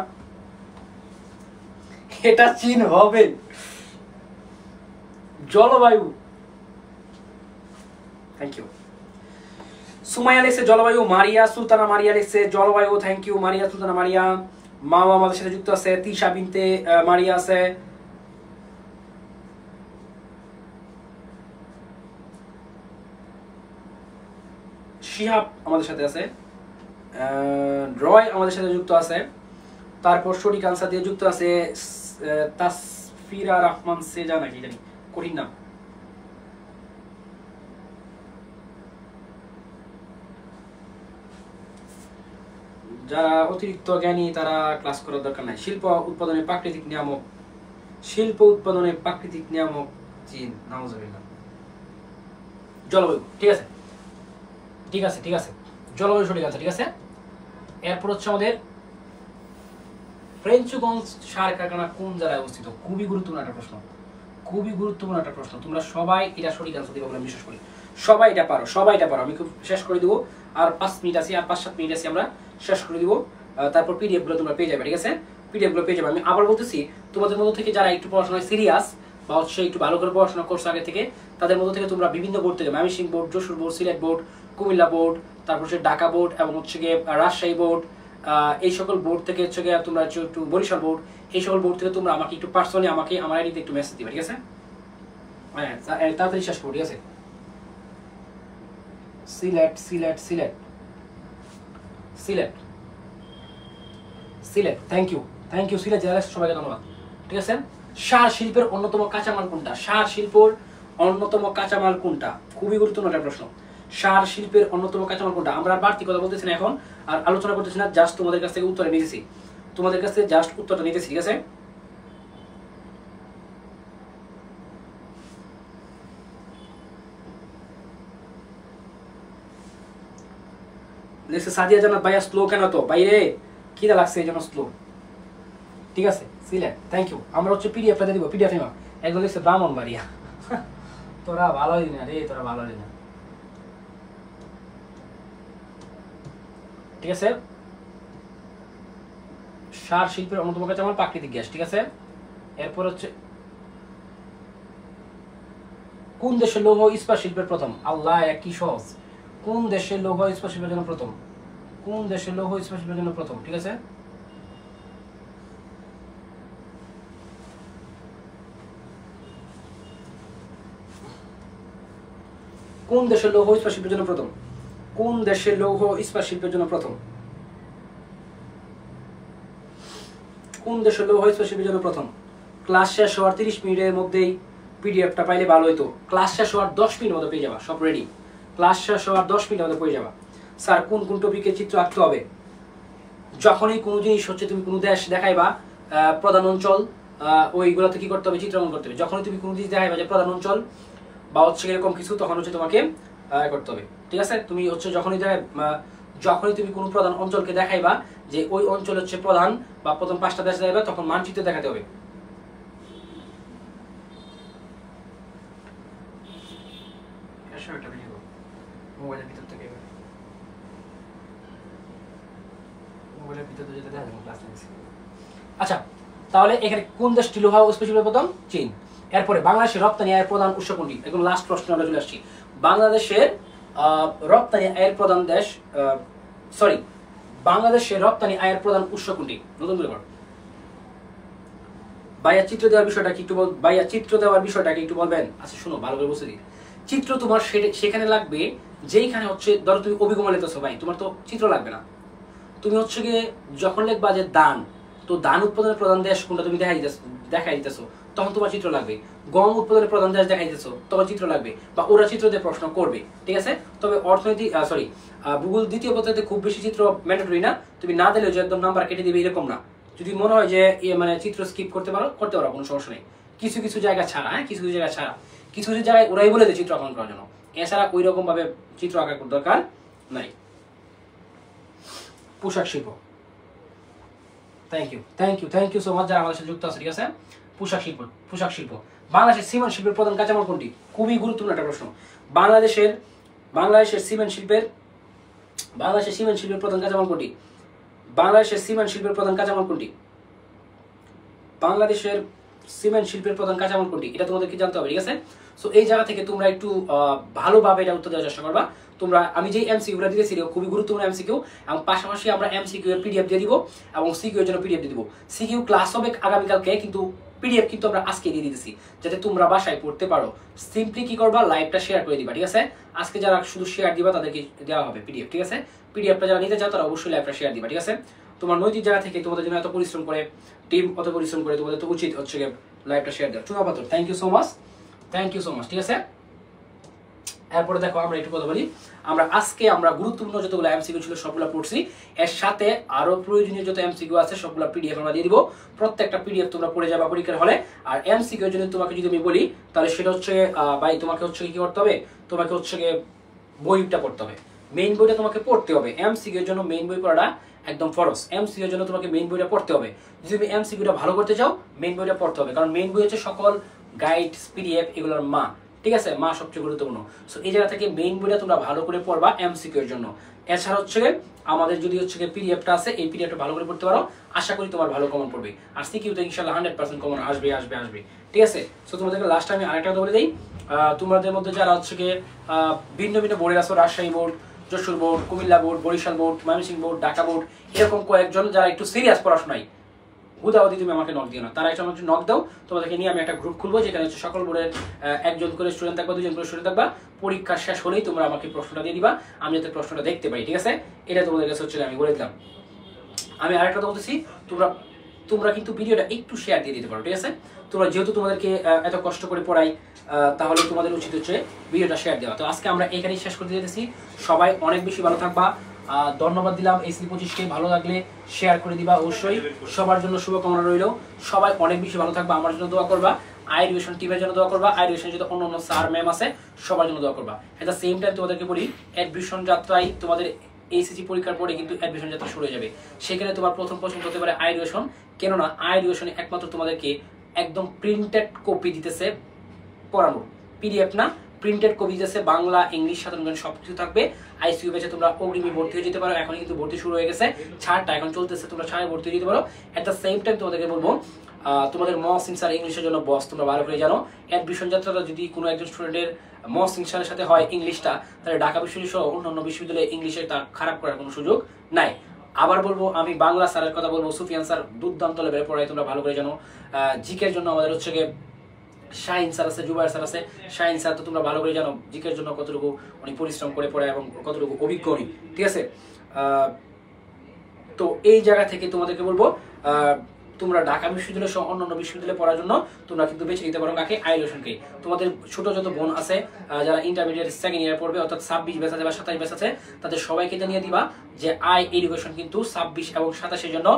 এটা চীন হবে। জলবায়ু, থ্যাংক ইউ। সুমাইয়া লিখছে জলবায়ু। মারিয়া সুলতানা মারিয়া লিখছে জলবায়ু, থ্যাংক ইউ মারিয়া সুলতানা মারিয়া। মাও আমাদের সাথে যুক্ত আছে, তিশা বিনতে মারিয়া আছে। শিহাব আমাদের সাথে আছে, রয় আমাদের সাথে যুক্ত আছে, তারপর শরিক আনসার দিয়ে যুক্ত আছে তাসফিরা রহমান সেজা, নাকি জানি কঠিন নাম। যারা অতিরিক্ত জ্ঞানী তারা ক্লাস করার দরকার নাই। শিল্প উৎপাদনে প্রাকৃতিক নিয়ামক, শিল্প উৎপাদনে প্রাকৃতিক নিয়ামক চীন, নাউজুবিল্লাহ। জলবায়ু, ঠিক আছে ঠিক আছে ঠিক আছে, জলবায়ু সঠিক আছে, ঠিক আছে। এরপর হচ্ছে আমাদের ফ্রেঞ্চগঞ্জ সার কারখানা কোন জেলায় অবস্থিত? খুবই গুরুত্বপূর্ণ একটা প্রশ্ন, খুবই গুরুত্বপূর্ণ একটা প্রশ্ন। তোমরা সবাই এটা সঠিক আনসার দিবে বলে বিশ্বাস করি, সবাই এটা পারো, সবাই এটা পারো। আমি খুব শেষ করে দিব, আর 5 মিনিট আছে, আর 5-7 মিনিট আছে, আমরা শেষ করে দিব। তারপর পিডিএফ গুলো তোমরা পেয়ে যাবে, ঠিক আছে? পিডিএফ গুলো পেয়ে যাবে। আমি আবার বলতেছি, তোমাদের মধ্যে থেকে যারা একটু পড়াশোনায় সিরিয়াস বা হচ্ছে একটু ভালো করে পড়াশোনা করছো আগে থেকে, তাদের মধ্যে থেকে তোমরা বিভিন্ন বোর্ড থেকে, Mymensingh board, Jessore board, Sylhet board, Comilla board, তারপর হচ্ছে ঢাকা বোর্ড এবং হচ্ছে গিয়ে রাজশাহী বোর্ড, এই সকল বোর্ড থেকে হচ্ছে গিয়ে তোমরা একটু বরিশাল বোর্ড, এই সকল বোর্ড থেকে তোমরা আমাকে একটু পার্সোনালি আমাকে আমার আইডিতে একটু মেসেজ দিবে, ঠিক আছে? হ্যাঁ তাড়াতাড়ি শেষ করো, ঠিক আছে? সিলেট সিলেট সিলেট সিলেট সিলেট, থ্যাংক ইউ সিলেট জেলা, সবাইকে ধন্যবাদ, ঠিক আছে? সার শিল্পের অন্যতম কাঁচামাল কোনটা? সার শিল্পের অন্যতম কাঁচামাল কোনটা? খুবই গুরুত্বপূর্ণ একটা প্রশ্ন। সার শিল্পের অন্যতম কাঁচামাল কোনটা? আমরা আর বাড়তি কথা বলতেছি না এখন, আর আলোচনা করতেছি না, জাস্ট তোমাদের কাছ থেকে উত্তরটা নিতেছি, তোমাদের কাছ থেকে জাস্ট উত্তরটা নিতেছি, ঠিক আছে? লিখছে সাদিয়া জান্নাত, ভাইয়া স্লো কেন? তো বাইরে খিদা লাগছে এই জন্য স্লো, ঠিক আছে? Sylhet, thank you. আমরা হচ্ছে পিডিএফটা দিয়ে দিব, পিডিএফ নিবা। একজন লিখছে ব্রাহ্মণবাড়িয়া। তোরা ভালোই না রে, তোরা ভালোই না, ঠিক আছে? সার শিল্পের অন্যতম কাঁচামাল প্রাকৃতিক গ্যাস, ঠিক আছে? এরপর হচ্ছে কোন দেশের লৌহ ইস্পাত শিল্পের প্রথম? আল্লাহ কি সহজ। কোন দেশের লৌহ ইস্পাত শিল্পের জন্য প্রথম? কোন দেশের লৌহ ইস্পাত শিল্পের জন্য প্রথম, ঠিক আছে? কোন দেশের লৌহ ইস্পাত শিল্পের জন্য প্রথম? কোন দেশের লৌহ ইস্পাত শিল্পের জন্য প্রথম? কোন দেশের লৌহ ইস্পাত শিল্পের জন্য প্রথম? ক্লাস শেষ হওয়ার 30 মিনিটের মধ্যেই পিডিএফটা পাইলে ভালো হইতো। ক্লাস শেষ হওয়ার 10 মিনিটের মধ্যে পেয়ে যাবা, সব রেডি। ক্লাস শেষ হওয়ার 10 মিনিটের মধ্যে পেয়ে যাবা। স্যার কোন কোন টপিকের চিত্র আঁকতে হবে? যখনই কোনো জিনিস হচ্ছে তুমি কোনো দেশ দেখাইবা, প্রধান অঞ্চল, ওইগুলোতে কি করতে হবে? চিত্রাঙ্কন করতে হবে। যখনই তুমি কোনো জিনিস দেখাইবা যে প্রধান অঞ্চল বা হচ্ছে এরকম কিছু, তখন হচ্ছে তোমাকে করতে হবে, ঠিক আছে? তুমি হচ্ছে যখনই তুমি কোনো প্রধান অঞ্চলকে দেখাইবা যে ওই অঞ্চল হচ্ছে প্রধান বা প্রথম 5টা দেশ দেখাইবা, তখন মানচিত্র দেখাতে হবে। মোবাইলের ভিতর থেকে মোবাইলের ভিতরে যেতে দেখা যাবে ক্লাস নিয়েছি। আচ্ছা, তাহলে এখানে কোন দেশটি লোহা ও ইস্পাত শিল্পের প্রথম? চীন। এরপরে বাংলাদেশের রপ্তানি আয়ের প্রধান উৎস কোনটি? একদম লাস্ট প্রশ্ন আমরা চলে আসছি। বাংলাদেশের রপ্তানি আয়ের প্রধান দেশ, সরি, বাংলাদেশের রপ্তানি আয়ের প্রধান উৎস কোনটি? নতুন করে পড়ো। ভাইয়া চিত্র দেওয়ার বিষয়টা কি একটু ভাইয়া চিত্র দেওয়ার বিষয়টাকে একটু বলবেন? আচ্ছা শুনো, ভালো করে বুঝতে দিই। চিত্র তোমার সেখানে লাগবে যেইখানে হচ্ছে, ধরো তুমি অভিগমন লিখতেছো ভাই, তোমার তো চিত্র লাগবে না। তুমি হচ্ছে গিয়ে যখন লিখবা যে দান, তো দান উৎপাদনের প্রধান দেশ কোনটা তুমি দেখাই দিতেছো, তখন তোমার চিত্র লাগবে। গম উৎপাদনের প্রধান দেশ দেখাই দিতেছো, তখন চিত্র লাগবে, বা ওরা চিত্র দিয়ে প্রশ্ন করবে, ঠিক আছে? তবে অর্থনীতি ভূগোল দ্বিতীয় পত্রতে খুব বেশি চিত্র ম্যান্ডেটরি না, তুমি না দিলেও যে একদম নাম্বার কেটে দিবে এরকম না। যদি মনে হয় যে মানে চিত্র স্কিপ করতে পারো, কোনো সমস্যা নেই। কিছু কিছু জায়গা ছাড়া, হ্যাঁ, কিছু কিছু জায়গা ছাড়া, কিছু কিছু জায়গায় ওরাই বলে দেয় চিত্র অঙ্কন করার জন্য, এছাড়া ওই রকম ভাবে চিত্র আঁকার দরকার নাই। পোশাক শিল্প, থ্যাংক ইউ সো মাচ যারা আমাদের সাথে যুক্ত আছে, ঠিক আছে? পোশাক শিল্প বাংলাদেশের সিমেন্ট শিল্পের প্রধান কাঁচামাল কোনটি? খুবই গুরুত্বপূর্ণ একটা প্রশ্ন। বাংলাদেশের সিমেন্ট শিল্পের প্রধান কাঁচামাল কোনটি? বাংলাদেশের সিমেন্ট শিল্পের প্রধান কাঁচামাল কোনটি? বাংলাদেশের সিমেন্ট শিল্পের প্রধান কাঁচামাল কোনটি? এটা তোমাদেরকে জানতে হবে, ঠিক আছে? সো এই জায়গা থেকে তোমরা একটু ভালোভাবে এটা উত্তর দেওয়ার চেষ্টা করবা। তোমরা, আমি যে এমসিকিউটা দিতেছি খুবই গুরুত্বপূর্ণ এমসিকিউ, এবং পাশাপাশি আমরা এমসিকিউ এর পিডিএফ দিয়ে দিব, এবং সিকিউ এর জন্য পিডিএফ দিয়ে দিব। সিকিউ ক্লাস হবে আগামীকালকে, কিন্তু পিডিএফ কিন্তু আমরা আজকে দিয়ে দিতেছি, যাতে তোমরা বাসায় পড়তে পারো। সিম্পলি কি করবা, লাইভটা শেয়ার করে দিবা, ঠিক আছে? আজকে যারা শুধু শেয়ার দিবা তাদেরকে দেওয়া হবে পিডিএফ, ঠিক আছে? পিডিএফটা যারা নিতে চাও তারা অবশ্যই লাইভটা শেয়ার দিবা, ঠিক আছে? তোমার নৈতিক জায়গা থেকে তোমাদের জন্য এত পরিশ্রম করে টিম, অত পরিশ্রম করে, তোমাদের তো উচিত হচ্ছে লাইভটা শেয়ার দেওয়া। চুনা পাথর, থ্যাংক ইউ সো মাচ, ঠিক আছে? এরপরে দেখো আমরা একটু কথা বলি। আজকে আমরা গুরুত্বপূর্ণ যতগুলো এমসিকিউ ছিল সবগুলো পড়ছি, এর সাথে আরো প্রয়োজনীয় যত এমসিকিউ আছে সবগুলো পিডিএফ আমরা দিয়ে দিব। প্রত্যেকটা পিডিএফ তোমরা পড়ে যাবা পরীক্ষার হলে। আর এমসিকিউ এর জন্য তোমাকে যদি আমি বলি, তাহলে সেটা হচ্ছে ভাই, তোমাকে হচ্ছে কি করতে হবে, তোমাকে হচ্ছে বইটা পড়তে হবে, মেইন বইটা তোমাকে পড়তে হবে। এমসিকিউ এর জন্য মেইন বই পড়াটা একদম ফরজ। এমসিকিউ এর জন্য তোমাকে মেইন বইটা পড়তে হবে। যদি তুমি এমসিকিউটা ভালো করতে চাও, মেইন বইটা পড়তে হবে, কারণ মেইন বই হচ্ছে সকল গাইড, পিডিএফ এগুলোর মা, ঠিক আছে? মা সবচেয়ে গুরুত্বপূর্ণ। সো এই জায়গা থেকে মেইন বইটা তোমরা ভালো করে পড়বা এমসিকিউ এর জন্য। এছাড়া হচ্ছে আমাদের যদি হচ্ছে পিডিএফটা আছে, এই পিডিএফটা ভালো করে পড়তে পারো, আশা করি তোমার ভালো কমন পড়বে। আর সিকিউতে ইনশাআল্লাহ 100% কমন আসবে, ঠিক আছে? সো তোমাদেরকে লাস্ট আমি আরেকটা কথা বলে দেই, তোমাদের মধ্যে যারা হচ্ছে ভিন্ন ভিন্ন বোর্ডের আছো, Rajshahi board, Jessore board, Comilla board, Barisal board, Mymensingh board, Dhaka board, এরকম কয়েকজন যারা একটু সিরিয়াস পড়াশোনায়, হুদাহুদি তুমি আমাকে নক দিও না, তারা একটু নক দাও। তোমাদেরকে নিয়ে আমি একটা গ্রুপ খুলবো, যেখানে হচ্ছে সকল বোর্ডের একজন করে স্টুডেন্ট থাকবা, দুজন করে স্টুডেন্ট থাকবা। পরীক্ষা শেষ হলেই তোমরা আমাকে প্রশ্নটা দিয়ে দিবা, আমি যাতে প্রশ্নটা দেখতে পাই, ঠিক আছে? এটা তোমাদের কাছে হচ্ছে আমি বলে দিলাম। আমি আরেকটা কথা বলতেছি, তোমরা কিন্তু ভিডিওটা একটু শেয়ার দিয়ে দিতে পারো, ঠিক আছে? তোমরা যেহেতু তোমাদেরকে এত কষ্ট করে পড়াই, তাহলে তোমাদের উচিত হচ্ছে ভিডিওটা শেয়ার দেওয়া। তো আজকে আমরা এখানেই শেষ করতে যেতেছি। সবাই অনেক বেশি ভালো থাকবা। ধন্যবাদ দিলাম। এসি 25কে ভালো লাগলে শেয়ার করে দিবা অবশ্যই। সবার জন্য শুভকামনা রইল। সবাই অনেক বেশি ভালো থাকবা, আমার জন্য দোয়া করবা, আইডিউশন টিমের জন্য দোয়া করবা, আইডিউশন যত অন্য স্যার ম্যাম আছে সবার জন্য দোয়া করবা। এট দ্য সেম টাইম তোমাদেরকে বলি, অ্যাডমিশন যাত্রায় তোমাদের এইচএসসি পরীক্ষার পরে কিন্তু অ্যাডমিশন যাত্রা শুরু হয়ে যাবে। সেখানে তোমার প্রথম পছন্দ হতে পারে আইডিউশন, কেননা আইডিউশনে একমাত্র তোমাদেরকে একদম প্রিন্টেড কপি দিতেছে পড়ানো, পিডিএফ না, প্রিন্টেড কপি দিতেছে, বাংলা, ইংলিশ, সাধারণ জ্ঞান সবকিছু থাকবে। আইসিইউ ব্যাচে তোমরা অগ্রিমে ভর্তি হয়ে যেতে পারো, এখন কিন্তু ভর্তি শুরু হয়ে গেছে, ছাড়টা এখন চলতেছে, তোমরা ছাড়ে ভর্তি হয়ে যেতে পারো। এট দ্য সেম টাইম তোমাদেরকে বলবো, তোমাদের মহসিন স্যার ইংলিশের জন্য বস, তোমরা ভালো করে জানো। অ্যাডমিশন যাত্রাটা যদি কোনো একজন স্টুডেন্টের মহসিন স্যারের সাথে হয় ইংলিশটা, তাহলে ঢাকা বিশ্ববিদ্যালয় সহ অন্যান্য বিশ্ববিদ্যালয়ে ইংলিশে তা খারাপ করার কোনো সুযোগ নাই। আবার বলবো, আমি বাংলা স্যারের কথা বলবো, সুফিয়ান স্যার দুর্দান্ত লেভেলে পড়ায়, তোমরা ভালো করে জানো। জিকের জন্য আমাদের হচ্ছে শাহিন স্যার আছে, জুবাইর স্যার আছে। শাহিন স্যার তো তোমরা ভালো করে জানো জিকের জন্য কতটুকু উনি পরিশ্রম করে পড়ায় এবং কতটুকু অভিজ্ঞ উনি, ঠিক আছে? তো এই জায়গা থেকে তোমাদেরকে বলবো, তোমরা ঢাকা বিশ্ববিদ্যালয় সহ অন্যান্য বিশ্ববিদ্যালয়ে পড়ার জন্য তোমরা কিন্তু বেছে নিতে পারো কাকে, আইডিউশনকে। তোমাদের ছোট যত বোন আছে যারা ইন্টারমিডিয়েট সেকেন্ড ইয়ার পড়বে, অর্থাৎ 26 ব্যাচ আছে বা 27 ব্যাচ আছে, তাদের সবাইকে জানিয়ে দিবা যে আই এডুকেশন কিন্তু 26 এবং 27 জন্য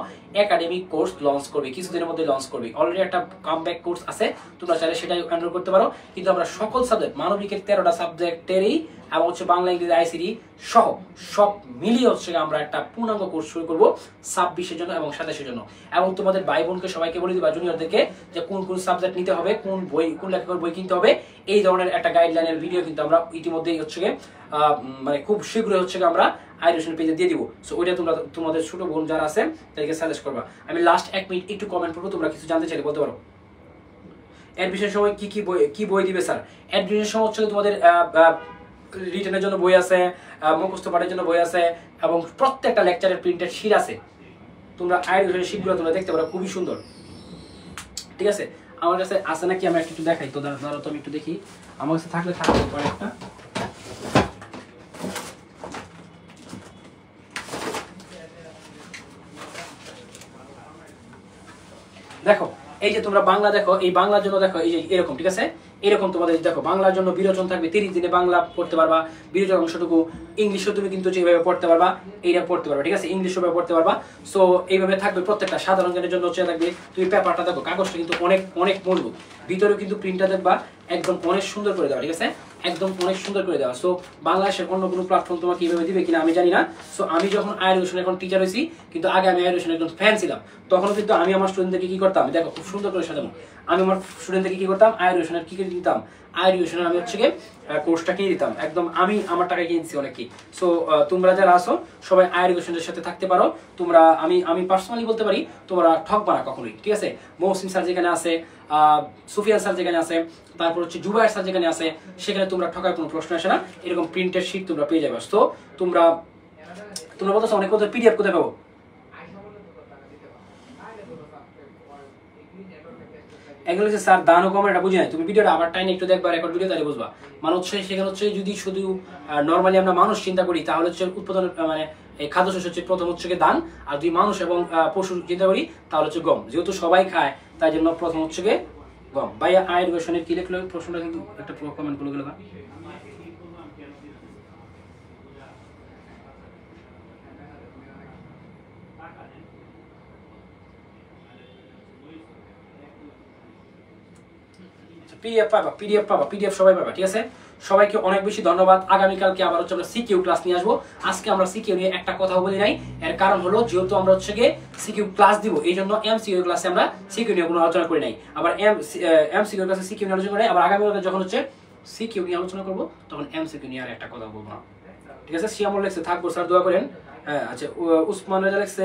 একাডেমিক কোর্স লঞ্চ করবে, কিছুদিনের মধ্যে লঞ্চ করবে। অলরেডি একটা কামব্যাক কোর্স আছে, তোমরা চাইলে সেটাই এনরোল করতে পারো। কিন্তু আমরা সকল সাবজেক্ট, মানবিকের 13টা সাবজেক্টেরই এবং হচ্ছে বাংলা, ইংরেজি, আইসিডি সহ সব মিলিয়ে হচ্ছে আমরা একটা পূর্ণাঙ্গ কোর্স শুরু করবো 26-এর জন্য এবং 27-এর জন্য। এবং তোমাদের ভাই বোনকে সবাইকে বলে দিবা, জুনিয়রদেরকে, যে কোন কোন সাবজেক্ট নিতে হবে, কোন বই, কোন লেখকের বই কিনতে হবে, এই ধরনের একটা গাইডলাইনের ভিডিও কিন্তু আমরা ইতিমধ্যেই হচ্ছে মানে খুব শীঘ্রই হচ্ছে আমরা আইরিশের পেজে দিয়ে দিব। সো ওইটা তোমরা তোমাদের ছোট বোন যারা আছে তাদেরকে সাজেস্ট করবা। আমি লাস্ট 1 মিনিট একটু কমেন্ট করবো, তোমরা কিছু জানতে চাইলে বলতে পারো। অ্যাডমিশনের সময় কি বই দিবে স্যার? অ্যাডমিশনের সময় হচ্ছে তোমাদের রিটেনের জন্য বই আছে, মুখস্থ পাঠের জন্য বই আছে, এবং প্রত্যেকটা লেকচারের প্রিন্টেড শিট আছে। তোমরা আইরিশের শিটগুলো তোমরা দেখতে পারো, খুবই সুন্দর। ঠিক আছে, আমার কাছে আছে নাকি আমি একটু দেখাই তো, দাঁড়াও তো আমি একটু দেখি। আমার কাছে থাকলে থাকতে পারে একটা। দেখো এই যে তোমরা বাংলা দেখো, এই বাংলার জন্য দেখো এই যে এরকম, ঠিক আছে, এরকম তোমাদের দেখো বাংলার জন্য বিরোচন থাকবে, 30 দিনে বাংলা পড়তে পারবা, বিরোচন অংশটুকু। ইংলিশও তুমি কিন্তু যেভাবে পড়তে পারবা এইটা পড়তে পারবা, ঠিক আছে, ইংলিশও পড়তে পারবা। সো এইভাবে থাকবে প্রত্যেকটা। সাধারণ জ্ঞানের জন্য হচ্ছে থাকবে, তুমি পেপারটা দেখো, কাগজটা কিন্তু অনেক অনেক মজবুত, ভিতরেও কিন্তু প্রিন্টটা দেখবা একদম অনেক সুন্দর করে দেওয়া, ঠিক আছে, একদম অনেক সুন্দর করে দেওয়া। সো বাংলাদেশের অন্য কোনো প্ল্যাটফর্ম তোমাকে এইভাবে দিবে কিনা আমি জানি না। সো আমি যখন আইরিশের এখন টিচার হয়েছি, কিন্তু আগে আমি আইরিশের একজন ফ্যান ছিলাম, তখন কিন্তু আমি আমার স্টুডেন্টদেরকে কি করতাম, দেখো খুব সুন্দর করে সাজানো, আমি আমার স্টুডেন্টদেরকে কি করতাম, আইরিশের কি করে দিতাম, আইরিশের আমি হচ্ছে গিয়ে কোর্সটা কিনে দিতাম, একদম আমি আমার টাকায় কিনে দিচ্ছি অনেক কি। সো তোমরা যারা আসো সবাই আইরিশের সাথে থাকতে পারো। তোমরা আমি পার্সোনালি বলতে পারি তোমরা ঠকবা না কখনোই, ঠিক আছে। মহসিন স্যার যেখানে আছে, সুফিয়ান স্যার যেখানে আছে, তারপর হচ্ছে জুবায়ের স্যার যেখানে আছে, সেখানে তোমরা ঠকার কোনো প্রশ্ন আসে না। এরকম প্রিন্টেড শিট তোমরা পেয়ে যাবে। তো তোমরা বলতেছো অনেক কথা পিডিএফ কোথায় পাবো? এগুলো হচ্ছে স্যার দান ও কমেন্ট, এটা বুঝি নাই। তুমি ভিডিওটা আবার টাইম একটু দেখবা, রেকর্ড ভিডিও, তাহলে বুঝবা। মানে হচ্ছে সেখানে হচ্ছে যদি শুধু নর্মালি আমরা মানুষ চিন্তা করি, তাহলে হচ্ছে উৎপাদনের মানে এই খাদ্যশস্য হচ্ছে প্রথম হচ্ছে মানুষ, আর যদি মানুষ এবং পশু চিন্তা করি তাহলে হচ্ছে গম। যেহেতু সবাই খায় তাই জন্য প্রথম হচ্ছে গম। ভাইয়া আয়ুর্বেশনের কি লিখলো প্রশ্নটা, কিন্তু একটা কমেন্ট করে গেল না। পিডিএফ সবাই পাবা, ঠিক আছে। সবাইকে অনেক বেশি ধন্যবাদ। আগামীকালকে আবার হচ্ছে আমরা সিকিউ ক্লাস নিয়ে আসবো। আজকে আমরা সিকিউ নিয়ে একটা কথা বলি নাই, এর কারণ হলো যেহেতু আমরা হচ্ছে গিয়ে সিকিউ ক্লাস দিব, এই জন্য এমসিকিউ ক্লাসে আমরা সিকিউ নিয়ে কোনো আলোচনা করি নাই। আবার এমসিকিউ ক্লাসে সিকিউ নিয়ে আলোচনা করি নাই, আবার আগামীকালকে যখন হচ্ছে সিকিউ নিয়ে আলোচনা করবো তখন এমসিকিউ নিয়ে আর একটা কথা বলবো না, ঠিক আছে। শিয়ামুল লেখছে থাকবো স্যার, দোয়া করেন। হ্যাঁ আচ্ছা, উসমান রাজা লেখছে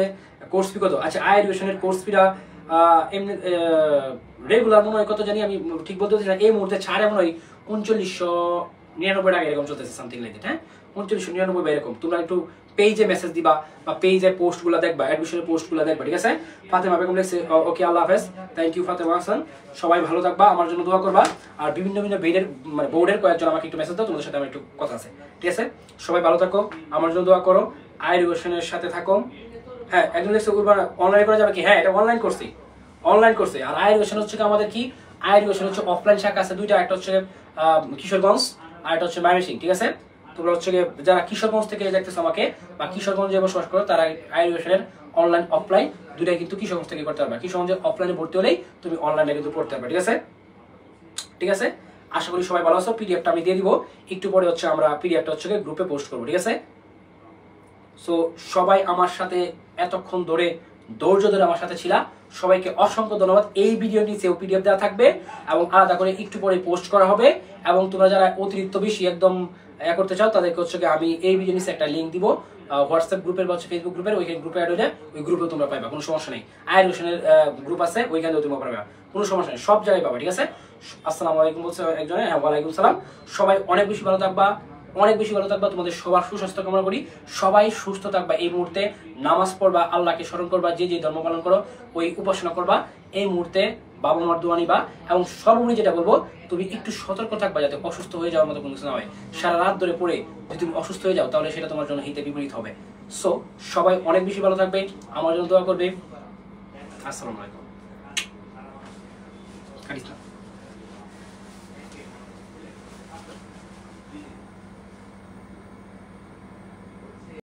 কোর্স ফি কত? আচ্ছা, আয়ুর্বেশনের কোর্স ফিটা এমনি রেগুলার মনে হয় কত জানি আমি ঠিক বলতে পারছি না, এই মুহূর্তে ছাড়ে মনে হয় 3999 টাকা এরকম চলতেছে, সামথিং লাইক দ্যাট। হ্যাঁ 3999 এরকম। তোমরা একটু পেজে মেসেজ দিবা বা পেজে পোস্টগুলো দেখবা, অ্যাডমিশনের পোস্টগুলো দেখবা, ঠিক আছে। ফাতেমা বেগম লেখছে ওকে, আল্লাহ হাফেজ, থ্যাংক ইউ ফাতেমা হাসান। সবাই ভালো থাকবা, আমার জন্য দোয়া করবা। আর বিভিন্ন মানে বোর্ডের কয়েকজন আমাকে একটু মেসেজ দাও, তোমাদের সাথে আমার একটু কথা আছে, ঠিক আছে। সবাই ভালো থাকো, আমার জন্য দোয়া করো, আয়ুর্বেশনের সাথে থাকো। হ্যাঁ একজন লেখছে অনলাইন করা যাবে কি? হ্যাঁ এটা অনলাইন করছি, অনলাইন করছে। আর আয়ুর্বেশন হচ্ছে আমাদের কি, আয়ুর্বেশন হচ্ছে অফলাইন শাখা আছে দুইটা, একটা হচ্ছে কিশোরগঞ্জ আর একটা হচ্ছে ময়মনসিংহ, ঠিক আছে। তোমরা হচ্ছে যারা কিশোরগঞ্জ থেকে দেখতেছো আমাকে বা কিশোরগঞ্জে বসবাস করো, তারা আয়ুর্বেশনের অনলাইন অফলাইন দুইটাই কিন্তু কিশোরগঞ্জ থেকে করতে পারবে। কিশোরগঞ্জে অফলাইনে ভর্তি হলেই তুমি অনলাইনে কিন্তু পড়তে পারবে, ঠিক আছে, ঠিক আছে। আশা করি সবাই ভালো আছো। পিডিএফটা আমি দিয়ে দিব একটু পরে, হচ্ছে আমরা পিডিএফটা হচ্ছে গ্রুপে পোস্ট করবো, ঠিক আছে। সো সবাই আমার সাথে এতক্ষণ ধরে ধৈর্য ধরে আমার সাথে ছিলা, সবাইকে অসংখ্য ধন্যবাদ। এই ভিডিও নিচেও পিডিএফ দেওয়া থাকবে এবং আলাদা করে একটু পরে পোস্ট করা হবে। এবং তোমরা যারা অতিরিক্ত বেশি একদম করতে চাও তাদেরকে হচ্ছে আমি এই ভিডিও নিচে একটা লিঙ্ক দিব হোয়াটসঅ্যাপ গ্রুপের বা ফেসবুক গ্রুপের, ওইখানে গ্রুপে অ্যাড হলে ওই গ্রুপে তোমরা পাইবা, কোনো সমস্যা নেই। আয়ুর্বেশনের গ্রুপ আছে, ওইখানেও তোমরা পাবা, কোনো সমস্যা নেই, সব জায়গায় পাবা, ঠিক আছে। আসসালামু আলাইকুম বলছে একজনে। হ্যাঁ ওয়ালাইকুম সালাম। সবাই অনেক বেশি ভালো থাকবা, অনেক বেশি ভালো থাকবা। তোমাদের সবার সুস্বাস্থ্য কামনা করি, সবাই সুস্থ থাকবা। এই মুহূর্তে নামাজ পড়বা, আল্লাহকে স্মরণ করবা, যে যে ধর্ম পালন করো ওই উপাসনা করবা। এই মুহূর্তে বাবা মার দোয়া নিবা এবং সর্বোপরি যেটা বলবো, তুমি একটু সতর্ক থাকবা যাতে অসুস্থ হয়ে যাওয়ার মতো কোনো কিছু না হয়। সারা রাত ধরে পড়ে যদি তুমি অসুস্থ হয়ে যাও তাহলে সেটা তোমার জন্য হিতে বিপরীত হবে। সো সবাই অনেক বেশি ভালো থাকবে, আমার জন্য দোয়া করবে। আসসালামু আলাইকুম।